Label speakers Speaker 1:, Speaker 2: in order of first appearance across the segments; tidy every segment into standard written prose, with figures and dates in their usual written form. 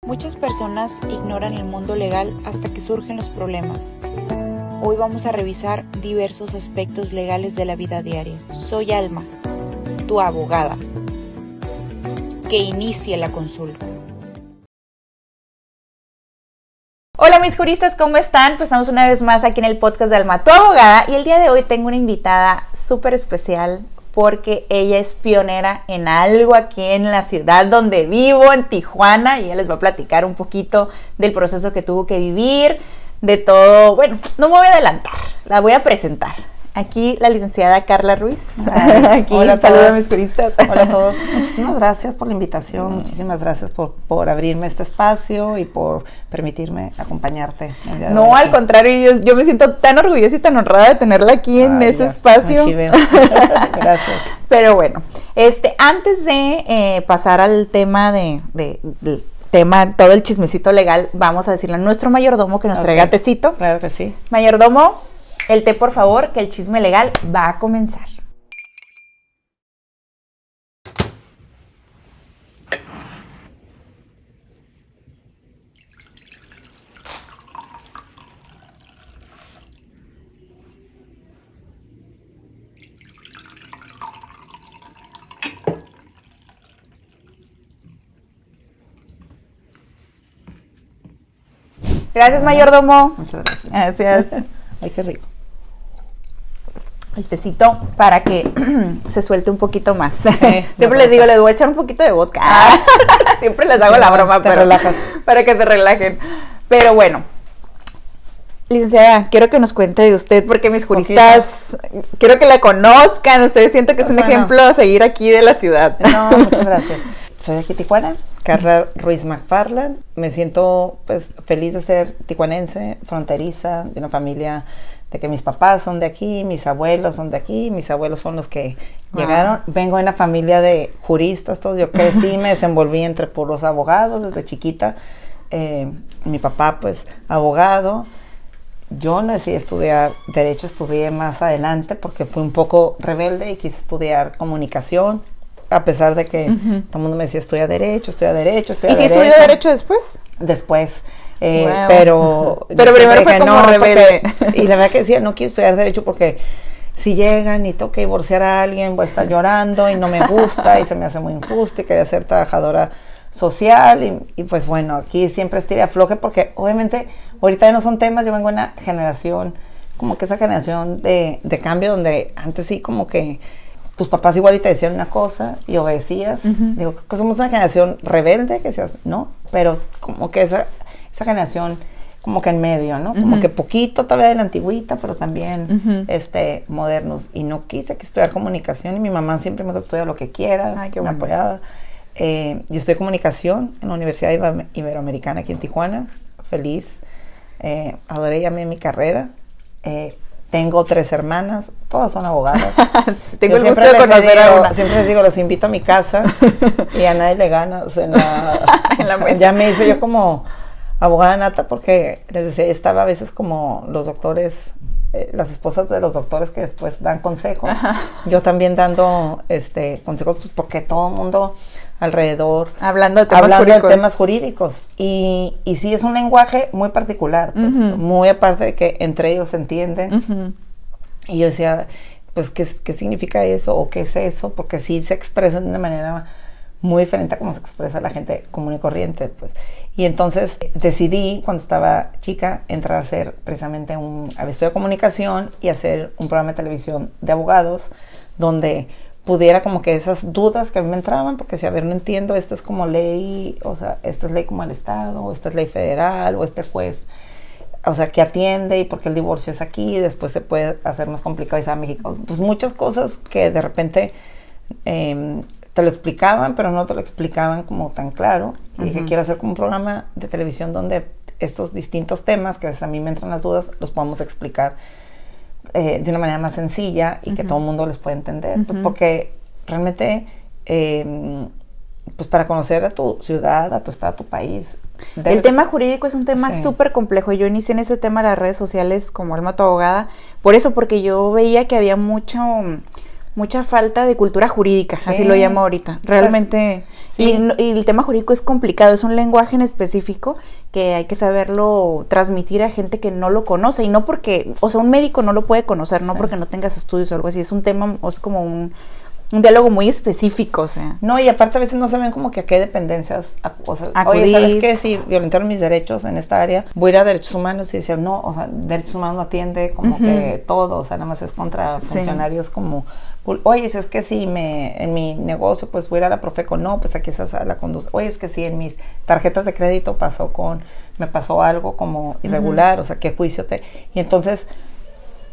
Speaker 1: Muchas personas ignoran el mundo legal hasta que surgen los problemas. Hoy vamos a revisar diversos aspectos legales de la vida diaria. Soy Alma, tu abogada. Que inicie la consulta.
Speaker 2: Hola mis juristas, ¿cómo están? Pues estamos una vez más aquí en el podcast de Alma, tu abogada, y el día de hoy tengo una invitada súper especial porque ella es pionera en algo aquí en la ciudad donde vivo, en Tijuana, y ella les va a platicar un poquito del proceso que tuvo que vivir, de todo. Bueno, no me voy a adelantar, la voy a presentar. Aquí la licenciada Carla Ruiz. Aquí,
Speaker 3: hola,
Speaker 2: saludos a mis juristas.
Speaker 3: Hola a todos. Muchísimas gracias por la invitación. Muchísimas gracias por abrirme este espacio y por permitirme acompañarte.
Speaker 2: No, al contrario, yo me siento tan orgullosa y tan honrada de tenerla aquí en ese espacio.
Speaker 3: Gracias.
Speaker 2: Pero bueno, antes de pasar al tema del tema, todo el chismecito legal, vamos a decirle a nuestro mayordomo que nos traiga tecito.
Speaker 3: Claro que sí.
Speaker 2: Mayordomo, el té, por favor, que el chisme legal va a comenzar. Gracias, mayordomo.
Speaker 3: Muchas gracias.
Speaker 2: Gracias.
Speaker 3: Ay, qué rico.
Speaker 2: El tecito para que se suelte un poquito más. Siempre les digo, les voy a echar un poquito de vodka. Siempre les hago la broma,
Speaker 3: te
Speaker 2: pero
Speaker 3: relajas.
Speaker 2: Para que te relajen. Pero bueno, licenciada, quiero que nos cuente de usted, porque mis juristas, quiero que la conozcan. Ustedes siento que es un ejemplo a seguir aquí de la ciudad.
Speaker 3: No, muchas gracias. Soy de aquí Tijuana, Carla Ruiz McFarland. Me siento pues feliz de ser tijuanense, fronteriza, de una familia de que mis papás son de aquí, mis abuelos son de aquí, mis abuelos fueron los que llegaron. Vengo de una familia de juristas, todos. Yo crecí, me desenvolví entre puros abogados desde chiquita. Mi papá, pues, abogado. Yo no decidí estudiar Derecho, estudié más adelante porque fui un poco rebelde y quise estudiar comunicación, a pesar de que todo el mundo me decía, estudia Derecho.
Speaker 2: ¿Y si estudió Derecho después?
Speaker 3: Después.
Speaker 2: Wow.
Speaker 3: Pero
Speaker 2: primero fue como rebelde.
Speaker 3: Y la verdad que decía, no quiero estudiar Derecho porque si llegan y tengo que divorciar a alguien, voy a estar llorando y no me gusta y se me hace muy injusto y quería ser trabajadora social y pues bueno, aquí siempre estiré afloje porque obviamente ahorita ya no son temas. Yo vengo de una generación, como que esa generación de cambio donde antes sí como que tus papás igual y te decían una cosa y obedecías. Digo, que somos una generación rebelde, que seas, ¿no? Pero como que esa generación como que en medio, ¿no? Como que poquito todavía de la antigüita, pero también modernos. Y no quise que estudiar comunicación y mi mamá siempre me dijo, estudia lo que quieras.
Speaker 2: Ay, qué
Speaker 3: me
Speaker 2: bueno.
Speaker 3: apoyaba. Yo estudié comunicación en la Universidad Iberoamericana aquí en Tijuana. Feliz. Adoré y amé mi carrera. Tengo 3 hermanas, todas son abogadas.
Speaker 2: Tengo el gusto de conocer a una.
Speaker 3: Siempre les digo, los invito a mi casa y a nadie le gana. O sea, en la
Speaker 2: mesa.
Speaker 3: Ya me hice yo como abogada nata porque les decía, estaba a veces como los doctores, las esposas de los doctores que después dan consejos. Ajá. Yo también dando consejos, pues, porque todo el mundo alrededor
Speaker 2: hablando de
Speaker 3: temas jurídicos y sí es un lenguaje muy particular, pues, muy aparte de que entre ellos se entienden. Y yo decía, pues ¿qué significa eso o qué es eso? Porque sí se expresa de una manera muy diferente a como se expresa la gente común y corriente, pues. Y entonces decidí, cuando estaba chica, entrar a hacer precisamente había estudiado comunicación y hacer un programa de televisión de abogados donde pudiera como que esas dudas que a mí me entraban, porque si a ver, no entiendo, esta es como ley, o sea, esta es ley como el Estado, o esta es ley federal, o este juez, o sea, que atiende y por qué el divorcio es aquí, y después se puede hacer más complicado y se va a México. Pues muchas cosas que de repente te lo explicaban, pero no te lo explicaban como tan claro. Y dije, quiero hacer como un programa de televisión donde estos distintos temas, que a veces a mí me entran las dudas, los podamos explicar de una manera más sencilla y que todo el mundo les pueda entender. Pues porque realmente, pues para conocer a tu ciudad, a tu estado, a tu país.
Speaker 2: El tema jurídico es un tema súper complejo. Yo inicié en ese tema de las redes sociales como Alma, tu abogada, por eso, porque yo veía que había mucho mucha falta de cultura jurídica, así lo llamo ahorita. Realmente, y el tema jurídico es complicado, es un lenguaje en específico que hay que saberlo transmitir a gente que no lo conoce, y no porque, o sea, un médico no lo puede conocer, no porque no tengas estudios o algo así, es un tema, o es como un diálogo muy específico, o sea.
Speaker 3: No, y aparte a veces no saben como que a qué dependencias, o sea, oye, ¿sabes qué? Si violentaron mis derechos en esta área, voy a ir a derechos humanos y decían, no, o sea, derechos humanos no atiende como que todo, o sea, nada más es contra funcionarios como, oye, si es que si en mi negocio, pues voy a ir a la Profeco, no, pues aquí esa la conduce, oye, es que si en mis tarjetas de crédito me pasó algo como irregular, o sea, ¿qué juicio y entonces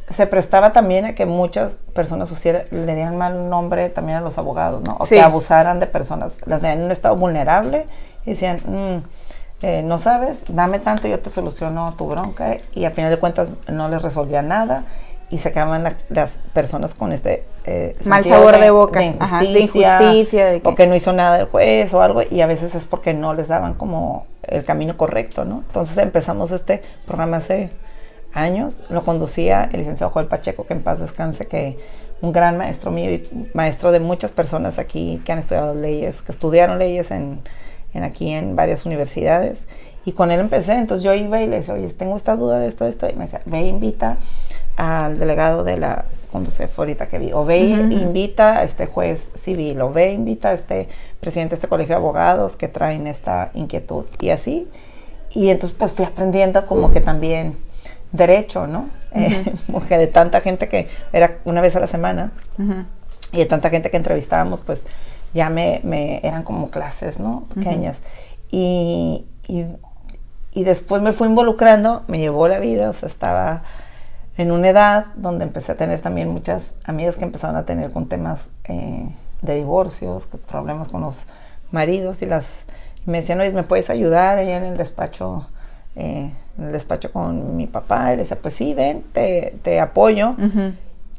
Speaker 3: se prestaba también a que muchas personas le dieran mal nombre también a los abogados, ¿no? O que abusaran de personas, las veían en un estado vulnerable y decían, no sabes, dame tanto y yo te soluciono tu bronca, y al final de cuentas no les resolvía nada y se quedaban las personas con
Speaker 2: mal sabor de boca,
Speaker 3: de injusticia,
Speaker 2: de
Speaker 3: o que no hizo nada el juez o algo, y a veces es porque no les daban como el camino correcto, ¿no? Entonces empezamos este programa hace años, lo conducía el licenciado Joel Pacheco, que en paz descanse, que un gran maestro mío y maestro de muchas personas aquí que han estudiado leyes, que estudiaron leyes aquí en varias universidades, y con él empecé. Entonces yo iba y le decía, oye, tengo esta duda de esto, y me decía, ve, invita al delegado de la Conducef ahorita que vi, o ve, invita a este juez civil, o ve, invita a este presidente de este colegio de abogados que traen esta inquietud, y así, y entonces pues fui aprendiendo como que también derecho, ¿no? Porque de tanta gente que era una vez a la semana, y de tanta gente que entrevistábamos, pues ya eran como clases, ¿no? Pequeñas. Y después me fui involucrando, me llevó la vida, o sea, estaba en una edad donde empecé a tener también muchas amigas que empezaron a tener con temas de divorcios, problemas con los maridos, y me decían, oye, ¿me puedes ayudar allá en el despacho con mi papá? Y le decía, pues sí, ven, te apoyo.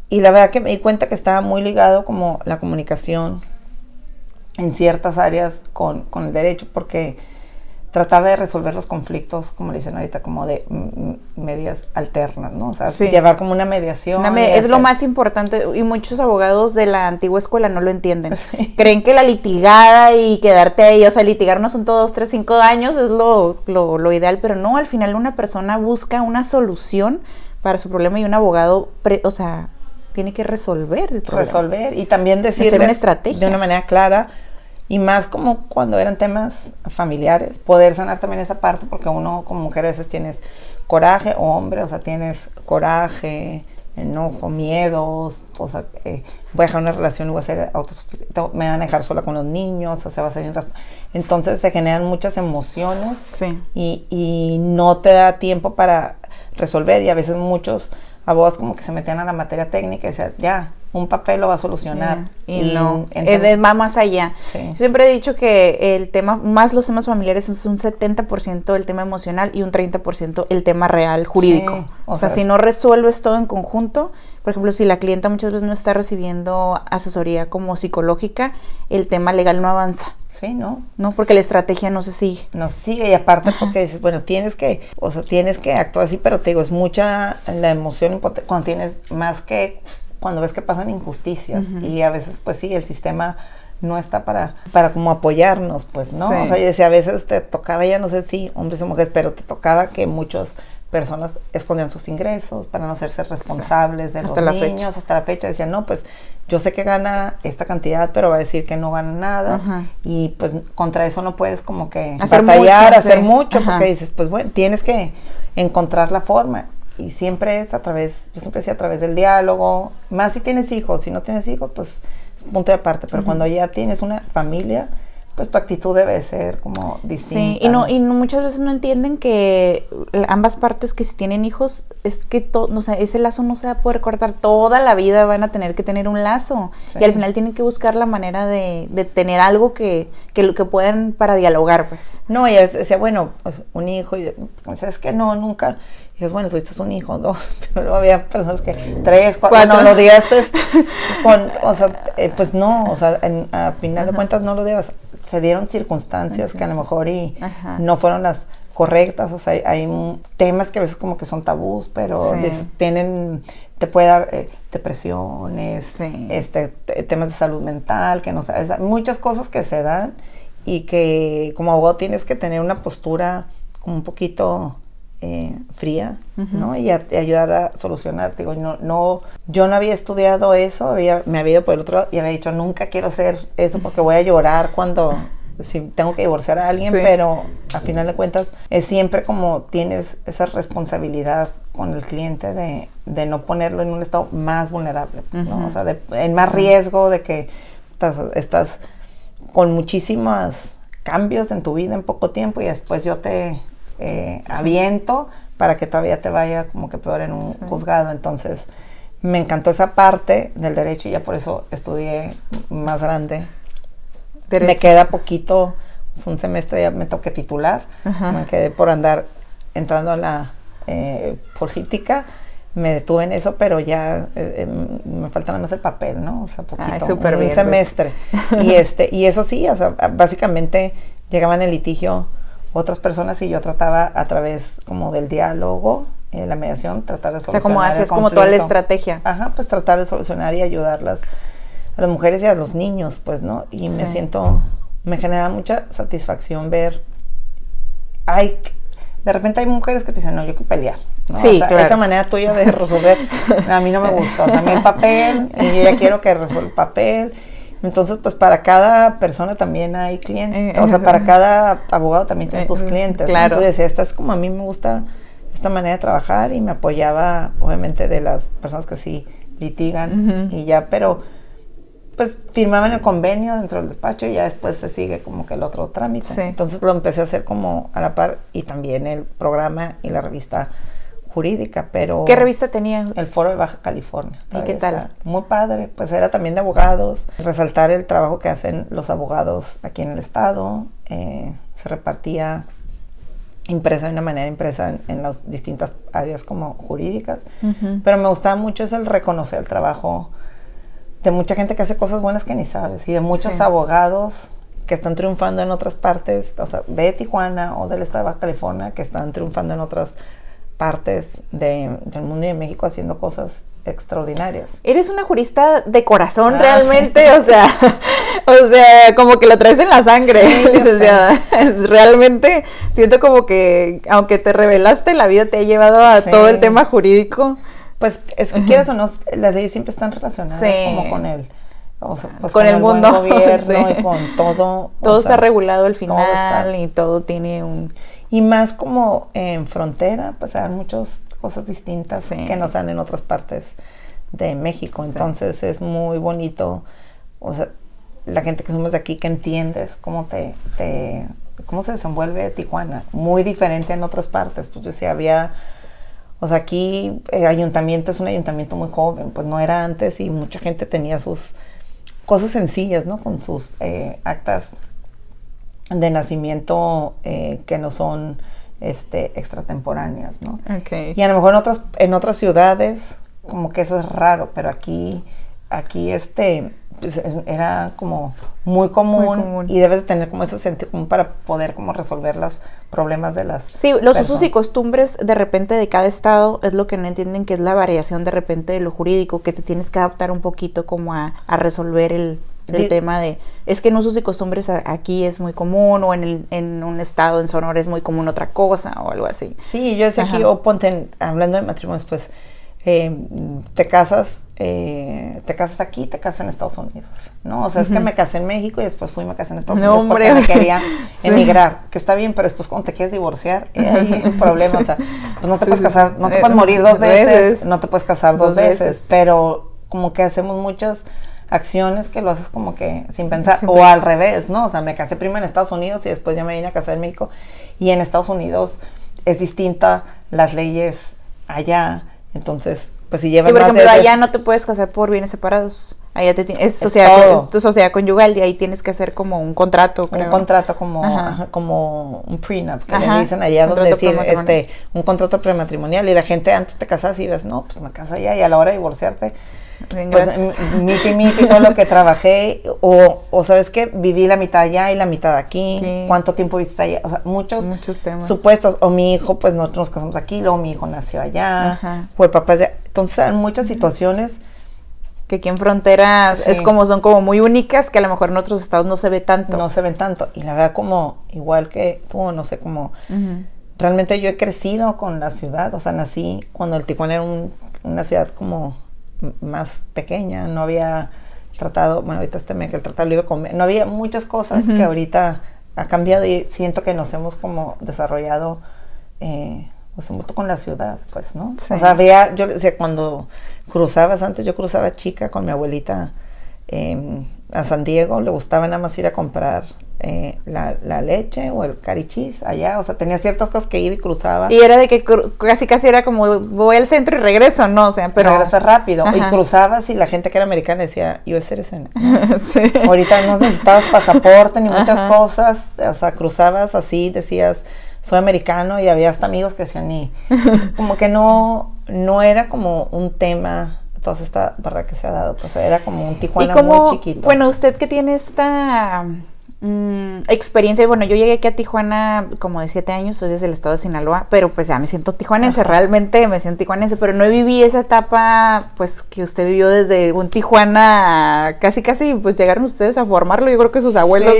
Speaker 3: Y la verdad que me di cuenta que estaba muy ligado como la comunicación en ciertas áreas con el derecho, porque trataba de resolver los conflictos, como le dicen ahorita, como de medias alternas, ¿no? O sea, llevar como una mediación.
Speaker 2: Es lo más importante, y muchos abogados de la antigua escuela no lo entienden. Creen que la litigada y quedarte ahí, o sea, litigar un asunto 2, 3, 5 años es lo ideal, pero no, al final una persona busca una solución para su problema, y un abogado, tiene que resolver el problema.
Speaker 3: Resolver, y también decirles
Speaker 2: una estrategia
Speaker 3: de una manera clara. Y más como cuando eran temas familiares, poder sanar también esa parte, porque uno como mujer a veces tienes coraje, o hombre, o sea, tienes coraje, enojo, miedos, o sea, voy a dejar una relación y voy a ser autosuficiente, me van a dejar sola con los niños, o sea, va a ser entonces se generan muchas emociones, y no te da tiempo para resolver, y a veces muchos abogados como que se metían a la materia técnica y decían, ya, un papel lo va a solucionar.
Speaker 2: Y no, va más allá. Yo siempre he dicho que el tema, más los temas familiares, es un 70% el tema emocional y un 30% el tema real, jurídico. O sea, si no resuelves todo en conjunto, por ejemplo, si la clienta muchas veces no está recibiendo asesoría como psicológica, el tema legal no avanza.
Speaker 3: Sí, ¿no?
Speaker 2: No, porque la estrategia no se sigue.
Speaker 3: No sigue, y aparte porque dices, bueno, tienes que actuar así, pero te digo, es mucha la emoción cuando tienes más que cuando ves que pasan injusticias, y a veces, pues sí, el sistema no está para como apoyarnos, pues, ¿no? O sea, yo decía, a veces te tocaba, ya no sé si hombres o mujeres, pero te tocaba que muchas personas escondían sus ingresos para no hacerse responsables de los niños. Hasta la fecha decían, no, pues yo sé que gana esta cantidad, pero va a decir que no gana nada, y pues contra eso no puedes como que hacer mucho, porque dices, pues bueno, tienes que encontrar la forma, y siempre es yo siempre decía a través del diálogo, más si tienes hijos. Si no tienes hijos, pues es un punto de aparte, pero cuando ya tienes una familia, pues tu actitud debe ser como distinta.
Speaker 2: Sí, y muchas veces no entienden que ambas partes, que si tienen hijos, es que ese lazo no se va a poder cortar toda la vida, van a tener que tener un lazo, y al final tienen que buscar la manera de tener algo que puedan para dialogar, pues.
Speaker 3: No, y a veces decía, bueno, pues un hijo, y ¿sabes qué? No, nunca. Y es bueno, tuviste un hijo, 2, pero luego había personas que 3, 4, no lo digas, pues no, o sea, a final de cuentas no lo debas. Se dieron circunstancias que a lo mejor no fueron las correctas, o sea, hay temas que a veces como que son tabús, pero tienen te puede dar depresiones,
Speaker 2: Sí.
Speaker 3: Temas de salud mental, que no sabes, muchas cosas que se dan y que como abogado tienes que tener una postura como un poquito fría, ¿no? Y ayudar a solucionar. Digo, yo no había estudiado eso, me había ido por el otro lado y había dicho, nunca quiero hacer eso porque voy a llorar si tengo que divorciar a alguien, pero a final de cuentas es siempre como tienes esa responsabilidad con el cliente de no ponerlo en un estado más vulnerable, ¿no? O sea, en más riesgo de que estás con muchísimos cambios en tu vida en poco tiempo y después yo te aviento para que todavía te vaya como que peor en un juzgado. Entonces me encantó esa parte del derecho y ya por eso estudié más grande. Derecho. Me queda poquito, pues un semestre ya me toqué titular. Me quedé por andar entrando a la política, me detuve en eso, pero ya me falta nada más el papel, ¿no? O sea, poquito, un bien, semestre. Pues. Y eso sí, o sea, básicamente llegaban en litigio otras personas y yo trataba a través como del diálogo, la mediación, tratar de solucionar.
Speaker 2: O sea, como haces como toda la estrategia.
Speaker 3: Ajá, pues tratar de solucionar y ayudarlas a las mujeres y a los niños, pues, ¿no? Y me genera mucha satisfacción ver, de repente hay mujeres que te dicen, no, yo quiero pelear, ¿no?
Speaker 2: Sí,
Speaker 3: o sea,
Speaker 2: claro.
Speaker 3: Esa manera tuya de resolver, a mí no me gusta, o sea, a mí el papel, y yo ya quiero que resuelva el papel. Entonces, pues para cada persona también hay clientes, o sea, para cada abogado también tienes tus clientes.
Speaker 2: Claro.
Speaker 3: ¿No? Entonces, esta es como a mí me gusta esta manera de trabajar y me apoyaba, obviamente, de las personas que sí litigan y ya, pero pues firmaban el convenio dentro del despacho y ya después se sigue como que el otro trámite. Sí. Entonces lo empecé a hacer como a la par y también el programa y la revista jurídica, pero...
Speaker 2: ¿Qué revista tenía?
Speaker 3: El Foro de Baja California.
Speaker 2: ¿Y qué tal?
Speaker 3: Está muy padre, pues era también de abogados, resaltar el trabajo que hacen los abogados aquí en el estado, se repartía impresa de una manera impresa en las distintas áreas como jurídicas, pero me gustaba mucho eso, el reconocer el trabajo de mucha gente que hace cosas buenas que ni sabes, y de muchos abogados que están triunfando en otras partes, o sea, de Tijuana o del estado de Baja California, que están triunfando en otras partes del mundo y de México haciendo cosas extraordinarias.
Speaker 2: Eres una jurista de corazón realmente, sí. o sea, como que lo traes en la sangre, sí, licenciada. Realmente siento como que, aunque te revelaste, la vida te ha llevado a todo el tema jurídico.
Speaker 3: Pues es que quieras o no, las leyes siempre están relacionadas como con él. O sea, pues
Speaker 2: con el mundo,
Speaker 3: buen gobierno y con todo.
Speaker 2: Todo está regulado al final y todo tiene un...
Speaker 3: Y más como en frontera, pues hay muchas cosas distintas que no se dan en otras partes de México. Entonces es muy bonito, o sea, la gente que somos de aquí, que entiendes cómo cómo se desenvuelve Tijuana. Muy diferente en otras partes. Pues yo decía, o sea, aquí ayuntamiento es un ayuntamiento muy joven, pues no era antes y mucha gente tenía sus cosas sencillas, ¿no? Con sus actas de nacimiento que no son extratemporáneas, ¿no?
Speaker 2: Okay.
Speaker 3: Y a lo mejor en otras ciudades como que eso es raro, pero aquí pues, era como muy común y debes de tener como ese sentido común para poder como resolver los problemas de las
Speaker 2: los usos y costumbres de repente de cada estado es lo que no entienden, que es la variación de repente de lo jurídico, que te tienes que adaptar un poquito como a resolver el tema de, es que en usos y costumbres aquí es muy común, o en un estado, en Sonora es muy común otra cosa, o algo así.
Speaker 3: Sí, yo decía aquí, ponte, hablando de matrimonios, pues, te casas aquí, te casas en Estados Unidos, ¿no? O sea, es que me casé en México y después me casé en Estados Unidos porque me quería emigrar, que está bien, pero después cuando te quieres divorciar, hay un problema, o sea, pues no te puedes casar, no te puedes morir dos veces, no te puedes casar dos veces, pero como que hacemos muchas acciones que lo haces como que sin pensar, o al revés, ¿no? O sea, me casé primero en Estados Unidos y después ya me vine a casar en México, y en Estados Unidos es distinta las leyes allá, entonces, pues si llevas
Speaker 2: por
Speaker 3: más
Speaker 2: ejemplo, allá no te puedes casar por bienes separados. Allá es tu sociedad conyugal y ahí tienes que hacer como un contrato, creo.
Speaker 3: Un contrato como un prenup, que le dicen allá donde decir, un contrato prematrimonial, y la gente antes te casas y ves, no, pues me caso allá, y a la hora de divorciarte,
Speaker 2: bien,
Speaker 3: pues miti, todo lo que trabajé, o ¿sabes qué? Viví la mitad allá y la mitad aquí,
Speaker 2: sí.
Speaker 3: ¿Cuánto tiempo viste allá? O sea, muchos
Speaker 2: temas.
Speaker 3: Supuestos, o mi hijo, pues nosotros nos casamos aquí, luego mi hijo nació allá, o el papá es allá. Entonces, hay muchas situaciones
Speaker 2: que aquí en fronteras son como muy únicas, que a lo mejor en otros estados no se ve tanto.
Speaker 3: No se ven tanto, y la verdad como, igual que tú, no sé, como, realmente yo he crecido con la ciudad, o sea, nací cuando el Tijuana era una ciudad como más pequeña, no había tratado, bueno, ahorita que el tratado libre comercio, no había muchas cosas que ahorita ha cambiado, y siento que nos hemos como desarrollado, pues mucho con la ciudad, pues, ¿no? Sí. O sea, yo decía, cuando antes yo cruzaba chica con mi abuelita a San Diego, le gustaba nada más ir a comprar la leche o el cari cheese allá, o sea, tenía ciertas cosas que iba y cruzaba.
Speaker 2: Y era de que casi era como, voy al centro y regreso, ¿no? O sea, pero...
Speaker 3: Regreso rápido, y cruzabas y la gente que era americana decía, US citizen, ¿no? Sí. Ahorita no necesitabas pasaporte ni muchas cosas, o sea, cruzabas así, decías, soy americano, y había hasta amigos que decían, como que no era como un tema, toda esta barra que se ha dado, pues era como un Tijuana muy chiquito.
Speaker 2: Bueno, usted que tiene esta experiencia, bueno, yo llegué aquí a Tijuana como de 7 años, soy desde el estado de Sinaloa, pero pues ya me siento tijuanense, realmente me siento tijuanense, pero no viví esa etapa, pues, que usted vivió desde un Tijuana, casi, pues llegaron ustedes a formarlo, yo creo que sus abuelos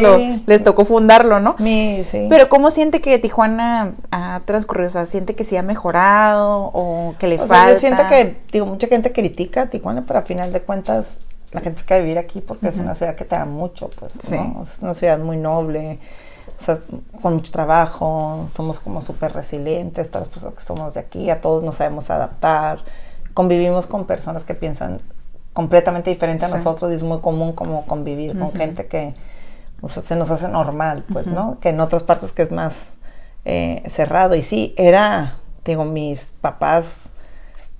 Speaker 2: les tocó fundarlo, ¿no?
Speaker 3: Sí.
Speaker 2: Pero ¿cómo siente que Tijuana ha transcurrido? O sea, ¿siente que sí ha mejorado o que le falta?
Speaker 3: Sea, yo siento que, mucha gente critica a Tijuana, pero al final de cuentas la gente se queda a vivir aquí porque es una ciudad que te da mucho, pues, ¿no? Es una ciudad muy noble, o sea, con mucho trabajo, somos como súper resilientes, todas las personas que somos de aquí, a todos nos sabemos adaptar, convivimos con personas que piensan completamente diferente a nosotros, y es muy común como convivir con gente que, o sea, se nos hace normal, pues, ¿no? Que en otras partes que es más cerrado, y sí, mis papás,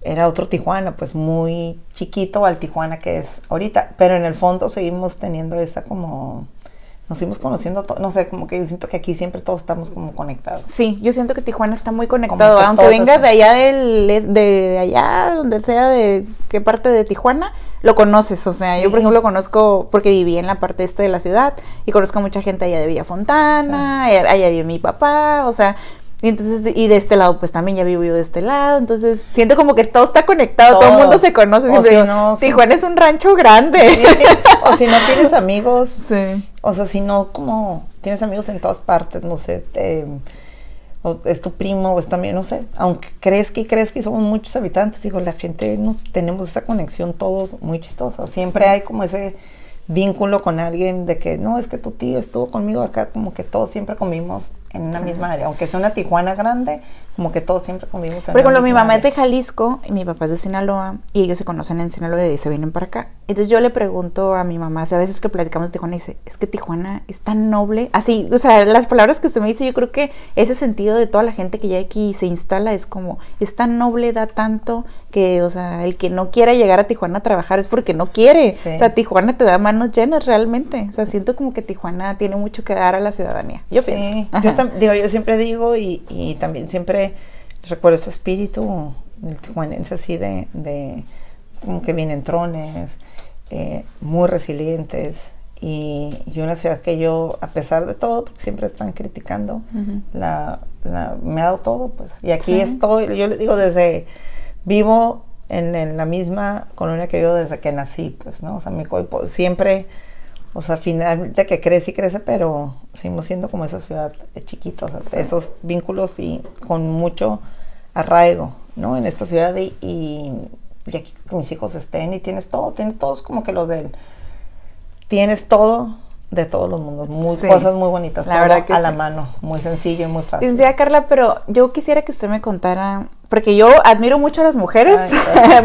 Speaker 3: era otro Tijuana, pues muy chiquito al Tijuana que es ahorita, pero en el fondo seguimos teniendo esa como, nos seguimos conociendo, no sé, como que yo siento que aquí siempre todos estamos como conectados.
Speaker 2: Sí, yo siento que Tijuana está muy conectado, aunque vengas de allá, de allá, donde sea, de qué parte de Tijuana, lo conoces, o sea, yo por ejemplo conozco, porque viví en la parte de la ciudad, y conozco a mucha gente allá de Villa Fontana, allá vive mi papá, o sea... Y entonces, y de este lado, pues también ya vivo yo de este lado, entonces siento como que todo está conectado, todo el mundo se conoce. Tijuana es un rancho grande.
Speaker 3: Sí. O si no tienes amigos, o sea, si no, como tienes amigos en todas partes, no sé, o es tu primo, o es también, no sé, aunque crezca y somos muchos habitantes, digo, la gente, tenemos esa conexión todos muy chistosa, siempre hay como ese vínculo con alguien de que, no, es que tu tío estuvo conmigo acá, como que todos siempre convivimos en una misma área, aunque sea una Tijuana grande, como que todos siempre convivimos en una misma área.
Speaker 2: Por ejemplo, mi mamá es de Jalisco y mi papá es de Sinaloa, y ellos se conocen en Sinaloa y se vienen para acá. Entonces yo le pregunto a mi mamá, a veces que platicamos de Tijuana, y dice, es que Tijuana es tan noble, así, o sea, las palabras que usted me dice, yo creo que ese sentido de toda la gente que ya aquí se instala es como, es tan noble, da tanto, que, o sea, el que no quiera llegar a Tijuana a trabajar es porque no quiere. Sí. O sea, Tijuana te da manos llenas realmente. O sea, siento como que Tijuana tiene mucho que dar a la ciudadanía. Yo pienso.
Speaker 3: Yo siempre digo y también siempre recuerdo su espíritu, el tijuanense así de como que bien entrones, muy resilientes, y una ciudad que yo, a pesar de todo, porque siempre están criticando, me ha dado todo, pues. Y aquí estoy, yo les digo, vivo en la misma colonia que yo desde que nací, pues, ¿no? O sea, mi cuerpo siempre, o sea, finalmente que crece y crece, pero seguimos siendo como esa ciudad chiquita, o sea, esos vínculos y con mucho arraigo, ¿no? En esta ciudad, y aquí que mis hijos estén, y tienes todos como que tienes todo de todos los mundos, cosas muy bonitas, la verdad que a la mano, muy sencillo y muy fácil.
Speaker 2: Decía Carla, pero yo quisiera que usted me contara, porque yo admiro mucho a las mujeres,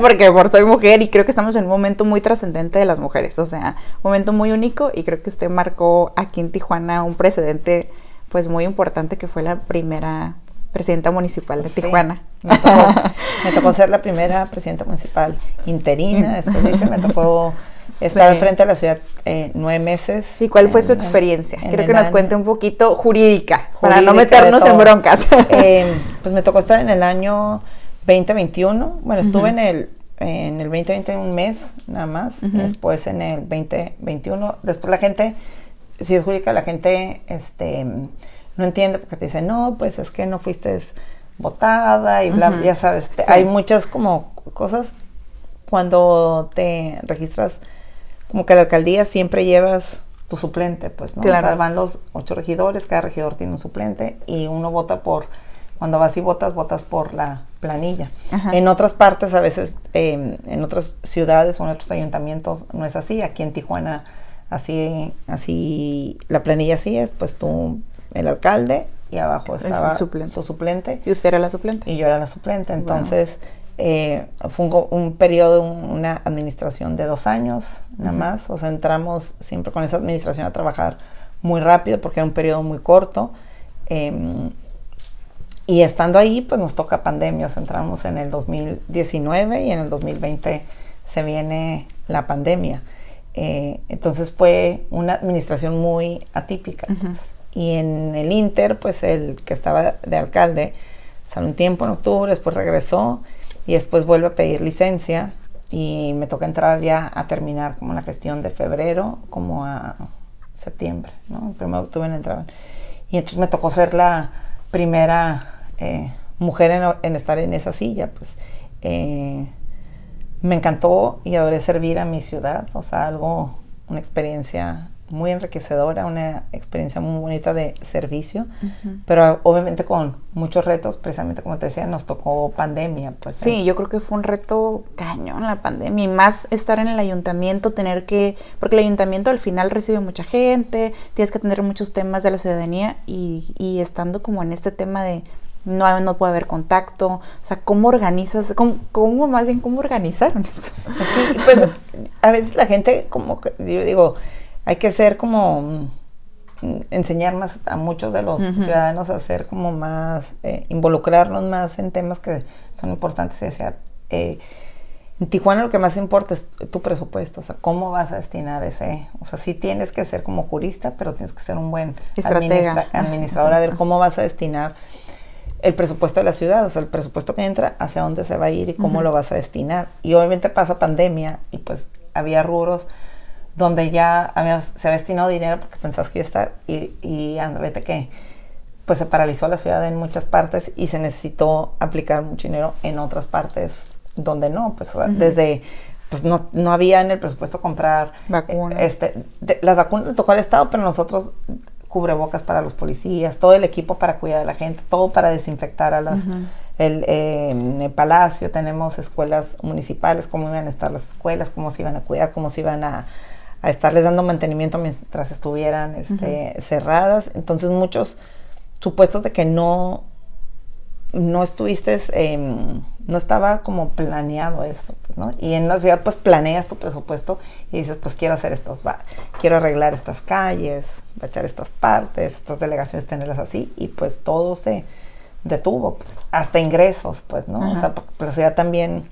Speaker 2: porque soy mujer y creo que estamos en un momento muy trascendente de las mujeres, o sea, un momento muy único, y creo que usted marcó aquí en Tijuana un precedente pues muy importante, que fue la primera presidenta municipal de Tijuana.
Speaker 3: Me tocó ser la primera presidenta municipal interina, después me tocó Estar al frente de la ciudad 9 meses.
Speaker 2: ¿Y cuál fue su experiencia? Quiero que nos cuente un poquito jurídica para no
Speaker 3: Jurídica
Speaker 2: meternos en broncas.
Speaker 3: Pues me tocó estar en el año 2021. Bueno, estuve en el 2020 un mes nada más. Después en el 2021. Después la gente, si es jurídica, la gente no entiende porque te dice, no, pues es que no fuiste votada y bla, ya sabes.
Speaker 2: Sí.
Speaker 3: Hay muchas como cosas. Cuando te registras como que a la alcaldía siempre llevas tu suplente, pues, ¿no?
Speaker 2: Claro.
Speaker 3: O sea, van los 8 regidores, cada regidor tiene un suplente y uno vota cuando vas y votas por la planilla.
Speaker 2: Ajá.
Speaker 3: En otras partes, a veces, en otras ciudades o en otros ayuntamientos no es así. Aquí en Tijuana, así, la planilla así es, pues tú, el alcalde, y abajo estaba su suplente.
Speaker 2: ¿Y usted era la suplente?
Speaker 3: Y yo era la suplente, entonces... fue un periodo, una administración de 2 años, nada más. O sea, entramos siempre con esa administración a trabajar muy rápido porque era un periodo muy corto. Y estando ahí, pues nos toca pandemia. O sea, entramos en el 2019 y en el 2020 se viene la pandemia. Entonces fue una administración muy atípica. Pues. Y en el Inter, pues el que estaba de alcalde salió un tiempo en octubre, después regresó. Y después vuelve a pedir licencia y me toca entrar ya a terminar como la gestión de febrero como a septiembre, ¿no? El 1 de octubre entraban. Y entonces me tocó ser la primera mujer en estar en esa silla. Pues me encantó y adoré servir a mi ciudad, o sea, una experiencia muy enriquecedora, una experiencia muy bonita de servicio, pero obviamente con muchos retos, precisamente como te decía, nos tocó pandemia. Pues,
Speaker 2: sí, yo creo que fue un reto cañón la pandemia, y más estar en el ayuntamiento, porque el ayuntamiento al final recibe mucha gente, tienes que atender muchos temas de la ciudadanía, y estando como en este tema de no puede haber contacto, o sea, ¿cómo organizas? ¿Cómo organizaron eso?
Speaker 3: Sí, pues a veces la gente, como que yo digo, hay que ser como, enseñar más a muchos de los ciudadanos a ser como más, involucrarnos más en temas que son importantes. O sea, en Tijuana lo que más importa es tu presupuesto, o sea, cómo vas a destinar o sea, sí tienes que ser como jurista, pero tienes que ser un buen administrador, a ver cómo vas a destinar el presupuesto de la ciudad, o sea, el presupuesto que entra, hacia dónde se va a ir y cómo lo vas a destinar. Y obviamente pasa pandemia y pues había rubros donde ya se había destinado dinero porque pensabas que iba a estar y vete que pues se paralizó la ciudad en muchas partes y se necesitó aplicar mucho dinero en otras partes donde no, pues desde pues no había en el presupuesto comprar
Speaker 2: vacunas.
Speaker 3: Las vacunas le tocó al Estado, pero nosotros cubrebocas para los policías, todo el equipo para cuidar a la gente, todo para desinfectar a en el Palacio. Tenemos escuelas municipales, cómo iban a estar las escuelas, cómo se iban a cuidar, cómo se iban a estarles dando mantenimiento mientras estuvieran cerradas. Entonces muchos supuestos de que no estuviste, no estaba como planeado esto, pues, ¿no? Y en la ciudad pues planeas tu presupuesto y dices, pues quiero hacer quiero arreglar estas calles, bachar estas partes, estas delegaciones, tenerlas así, y pues todo se detuvo, pues, hasta ingresos, pues, ¿no? O sea, pues la ciudad también,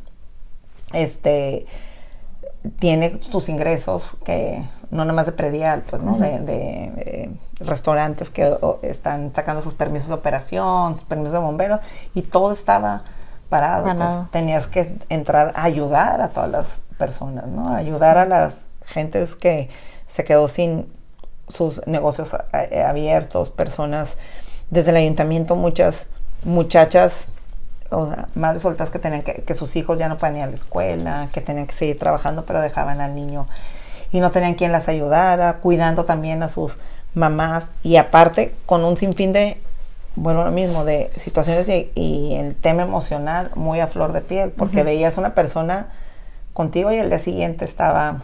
Speaker 3: tiene sus ingresos que no nada más de predial, pues, ¿no? De restaurantes que están sacando sus permisos de operación, sus permisos de bomberos, y todo estaba parado. Pues, tenías que entrar a ayudar a todas las personas, ¿no? A ayudar a las gentes que se quedó sin sus negocios abiertos, personas desde el ayuntamiento, muchas muchachas, o sea, madres solteras que tenían que sus hijos ya no podían ir a la escuela, que tenían que seguir trabajando, pero dejaban al niño y no tenían quien las ayudara, cuidando también a sus mamás, y aparte con un sinfín de, bueno, lo mismo, de situaciones y el tema emocional muy a flor de piel, porque veías una persona contigo y el día siguiente estaba,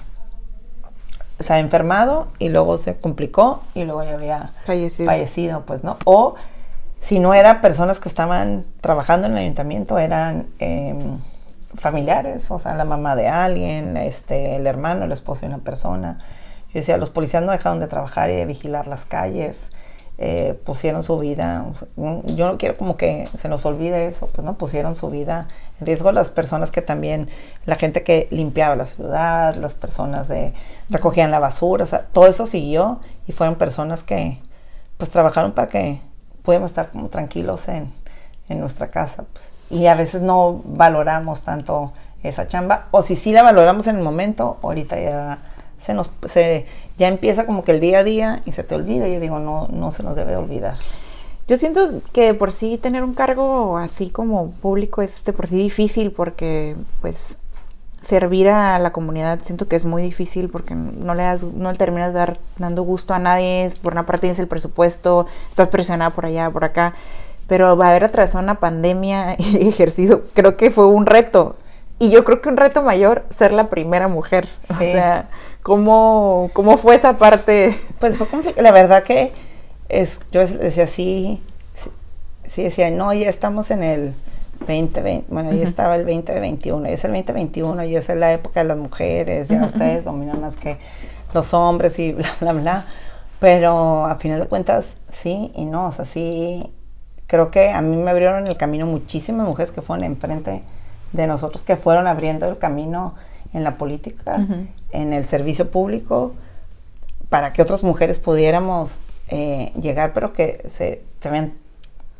Speaker 3: o sea, enfermado, y luego se complicó y luego ya había fallecido, pues, ¿no? O si no eran personas que estaban trabajando en el ayuntamiento, eran familiares, o sea, la mamá de alguien, el hermano, el esposo de una persona. Yo decía, los policías no dejaron de trabajar y de vigilar las calles. pusieron su vida, yo no quiero como que se nos olvide eso, pues no, pusieron su vida en riesgo. Las personas que también, la gente que limpiaba la ciudad, las personas recogían la basura, o sea, todo eso siguió y fueron personas que pues trabajaron para que pudiéramos estar como tranquilos en nuestra casa, pues. Y a veces no valoramos tanto esa chamba, o si sí la valoramos en el momento, ahorita ya ya empieza como que el día a día y se te olvida. Yo digo, no se nos debe olvidar.
Speaker 2: Yo siento que por sí tener un cargo así como público es de por sí difícil, porque pues servir a la comunidad siento que es muy difícil, porque no le terminas dando gusto a nadie. Por una parte tienes el presupuesto, estás presionada por allá, por acá, pero haber atravesado una pandemia y ejercido, creo que fue un reto. Y yo creo que un reto mayor, ser la primera mujer. Sí. O sea, ¿cómo fue esa parte?
Speaker 3: Pues fue complicado. La verdad que yo decía sí, decía, no, ya estamos en el 2020, bueno, ya estaba el 2021, ya es el 2021, ya es la época de las mujeres, ya ustedes dominan más que los hombres y bla, bla, bla. Pero a final de cuentas, sí y no, o sea, sí, creo que a mí me abrieron el camino muchísimas mujeres que fueron enfrente de nosotros, que fueron abriendo el camino en la política, en el servicio público, para que otras mujeres pudiéramos llegar, pero que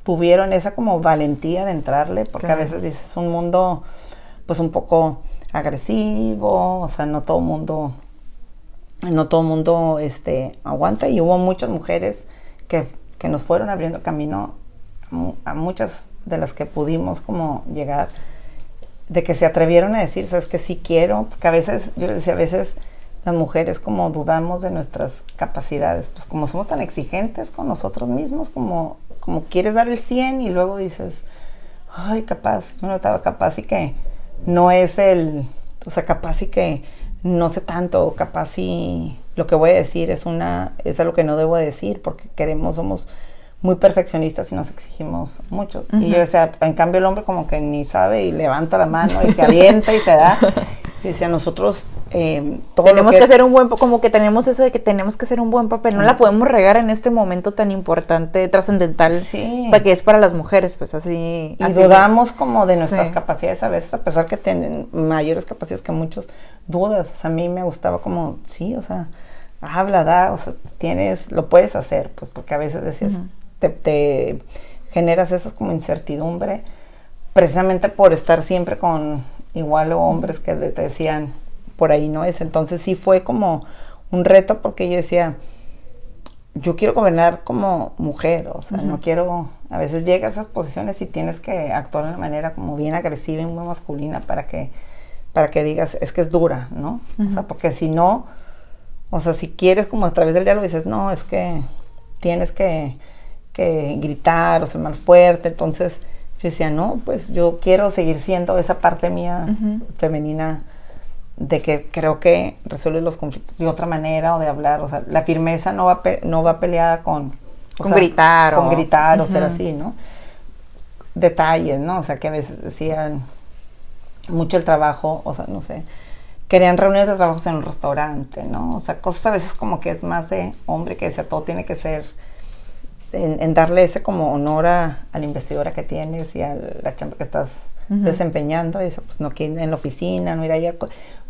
Speaker 3: tuvieron esa como valentía de entrarle, porque a veces dices, es un mundo pues un poco agresivo, o sea, no todo mundo aguanta, y hubo muchas mujeres que nos fueron abriendo camino a muchas de las que pudimos como llegar, de que se atrevieron a decir, sabes que sí quiero, porque a veces, yo les decía, a veces las mujeres como dudamos de nuestras capacidades, pues como somos tan exigentes con nosotros mismos, como quieres dar el 100 y luego dices, ay, capaz, yo no estaba capaz, y que no es o sea, capaz y que no sé tanto, capaz y lo que voy a decir es algo que no debo decir, porque somos muy perfeccionistas y nos exigimos mucho. Y yo decía, en cambio el hombre como que ni sabe y levanta la mano y se avienta y se da. Y decía, nosotros
Speaker 2: tenemos que hacer como que tenemos eso de que tenemos que hacer un buen papel, no la podemos regar en este momento tan importante, trascendental, que es para las mujeres, pues así.
Speaker 3: Y dudamos como de nuestras capacidades a veces, a pesar que tienen mayores capacidades que muchos, dudas. O sea, a mí me gustaba como, sí, o sea, habla, o sea, lo puedes hacer, pues, porque a veces decías, te generas eso como incertidumbre, precisamente por estar siempre con igual hombres que te decían, por ahí no es. Entonces sí fue como un reto, porque yo decía, yo quiero gobernar como mujer, o sea, no quiero, a veces llegas a esas posiciones y tienes que actuar de una manera como bien agresiva y muy masculina para que digas, es que es dura, ¿no? O sea, porque si no, o sea, si quieres como a través del diálogo dices, no, es que tienes que gritar o ser más fuerte. Entonces yo decía, no, pues yo quiero seguir siendo esa parte mía femenina, de que creo que resuelve los conflictos de otra manera, o de hablar, o sea, la firmeza no va peleada con
Speaker 2: gritar
Speaker 3: o ser así, ¿no? Detalles, ¿no? O sea, que a veces decían mucho el trabajo, o sea, no sé, querían reuniones de trabajos en un restaurante, ¿no? O sea, cosas a veces como que es más de hombre, que decía, todo tiene que ser en darle ese como honor a la investigadora que tienes y a la chamba que estás desempeñando, eso, pues no que en la oficina, no ir allá,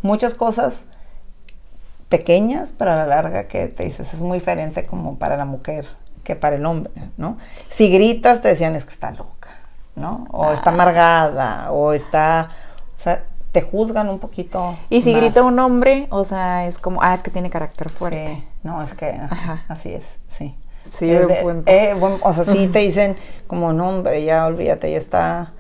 Speaker 3: muchas cosas pequeñas, pero a la larga que te dices, es muy diferente como para la mujer que para el hombre, ¿no? Si gritas te decían, es que está loca, ¿no? O está amargada, o sea, te juzgan un poquito.
Speaker 2: Y si
Speaker 3: más.
Speaker 2: grita un hombre, o sea, es como, es que tiene carácter fuerte.
Speaker 3: Sí, no, es que así es, sí.
Speaker 2: Sí,
Speaker 3: o sea, sí te dicen como, no, hombre, ya olvídate, ya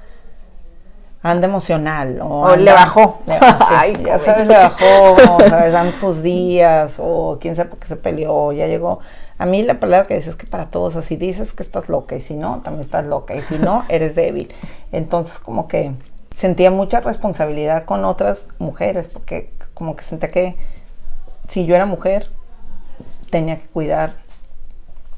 Speaker 3: anda emocional. O
Speaker 2: le bajó.
Speaker 3: Ay, ya sabes, le bajó, o sabes, dan sus días, o quién sabe por qué se peleó, ya llegó. A mí la palabra que dices es que para todos, así dices que estás loca, y si no, también estás loca, y si no, eres débil. Entonces como que sentía mucha responsabilidad con otras mujeres, porque como que sentía que si yo era mujer, tenía que cuidar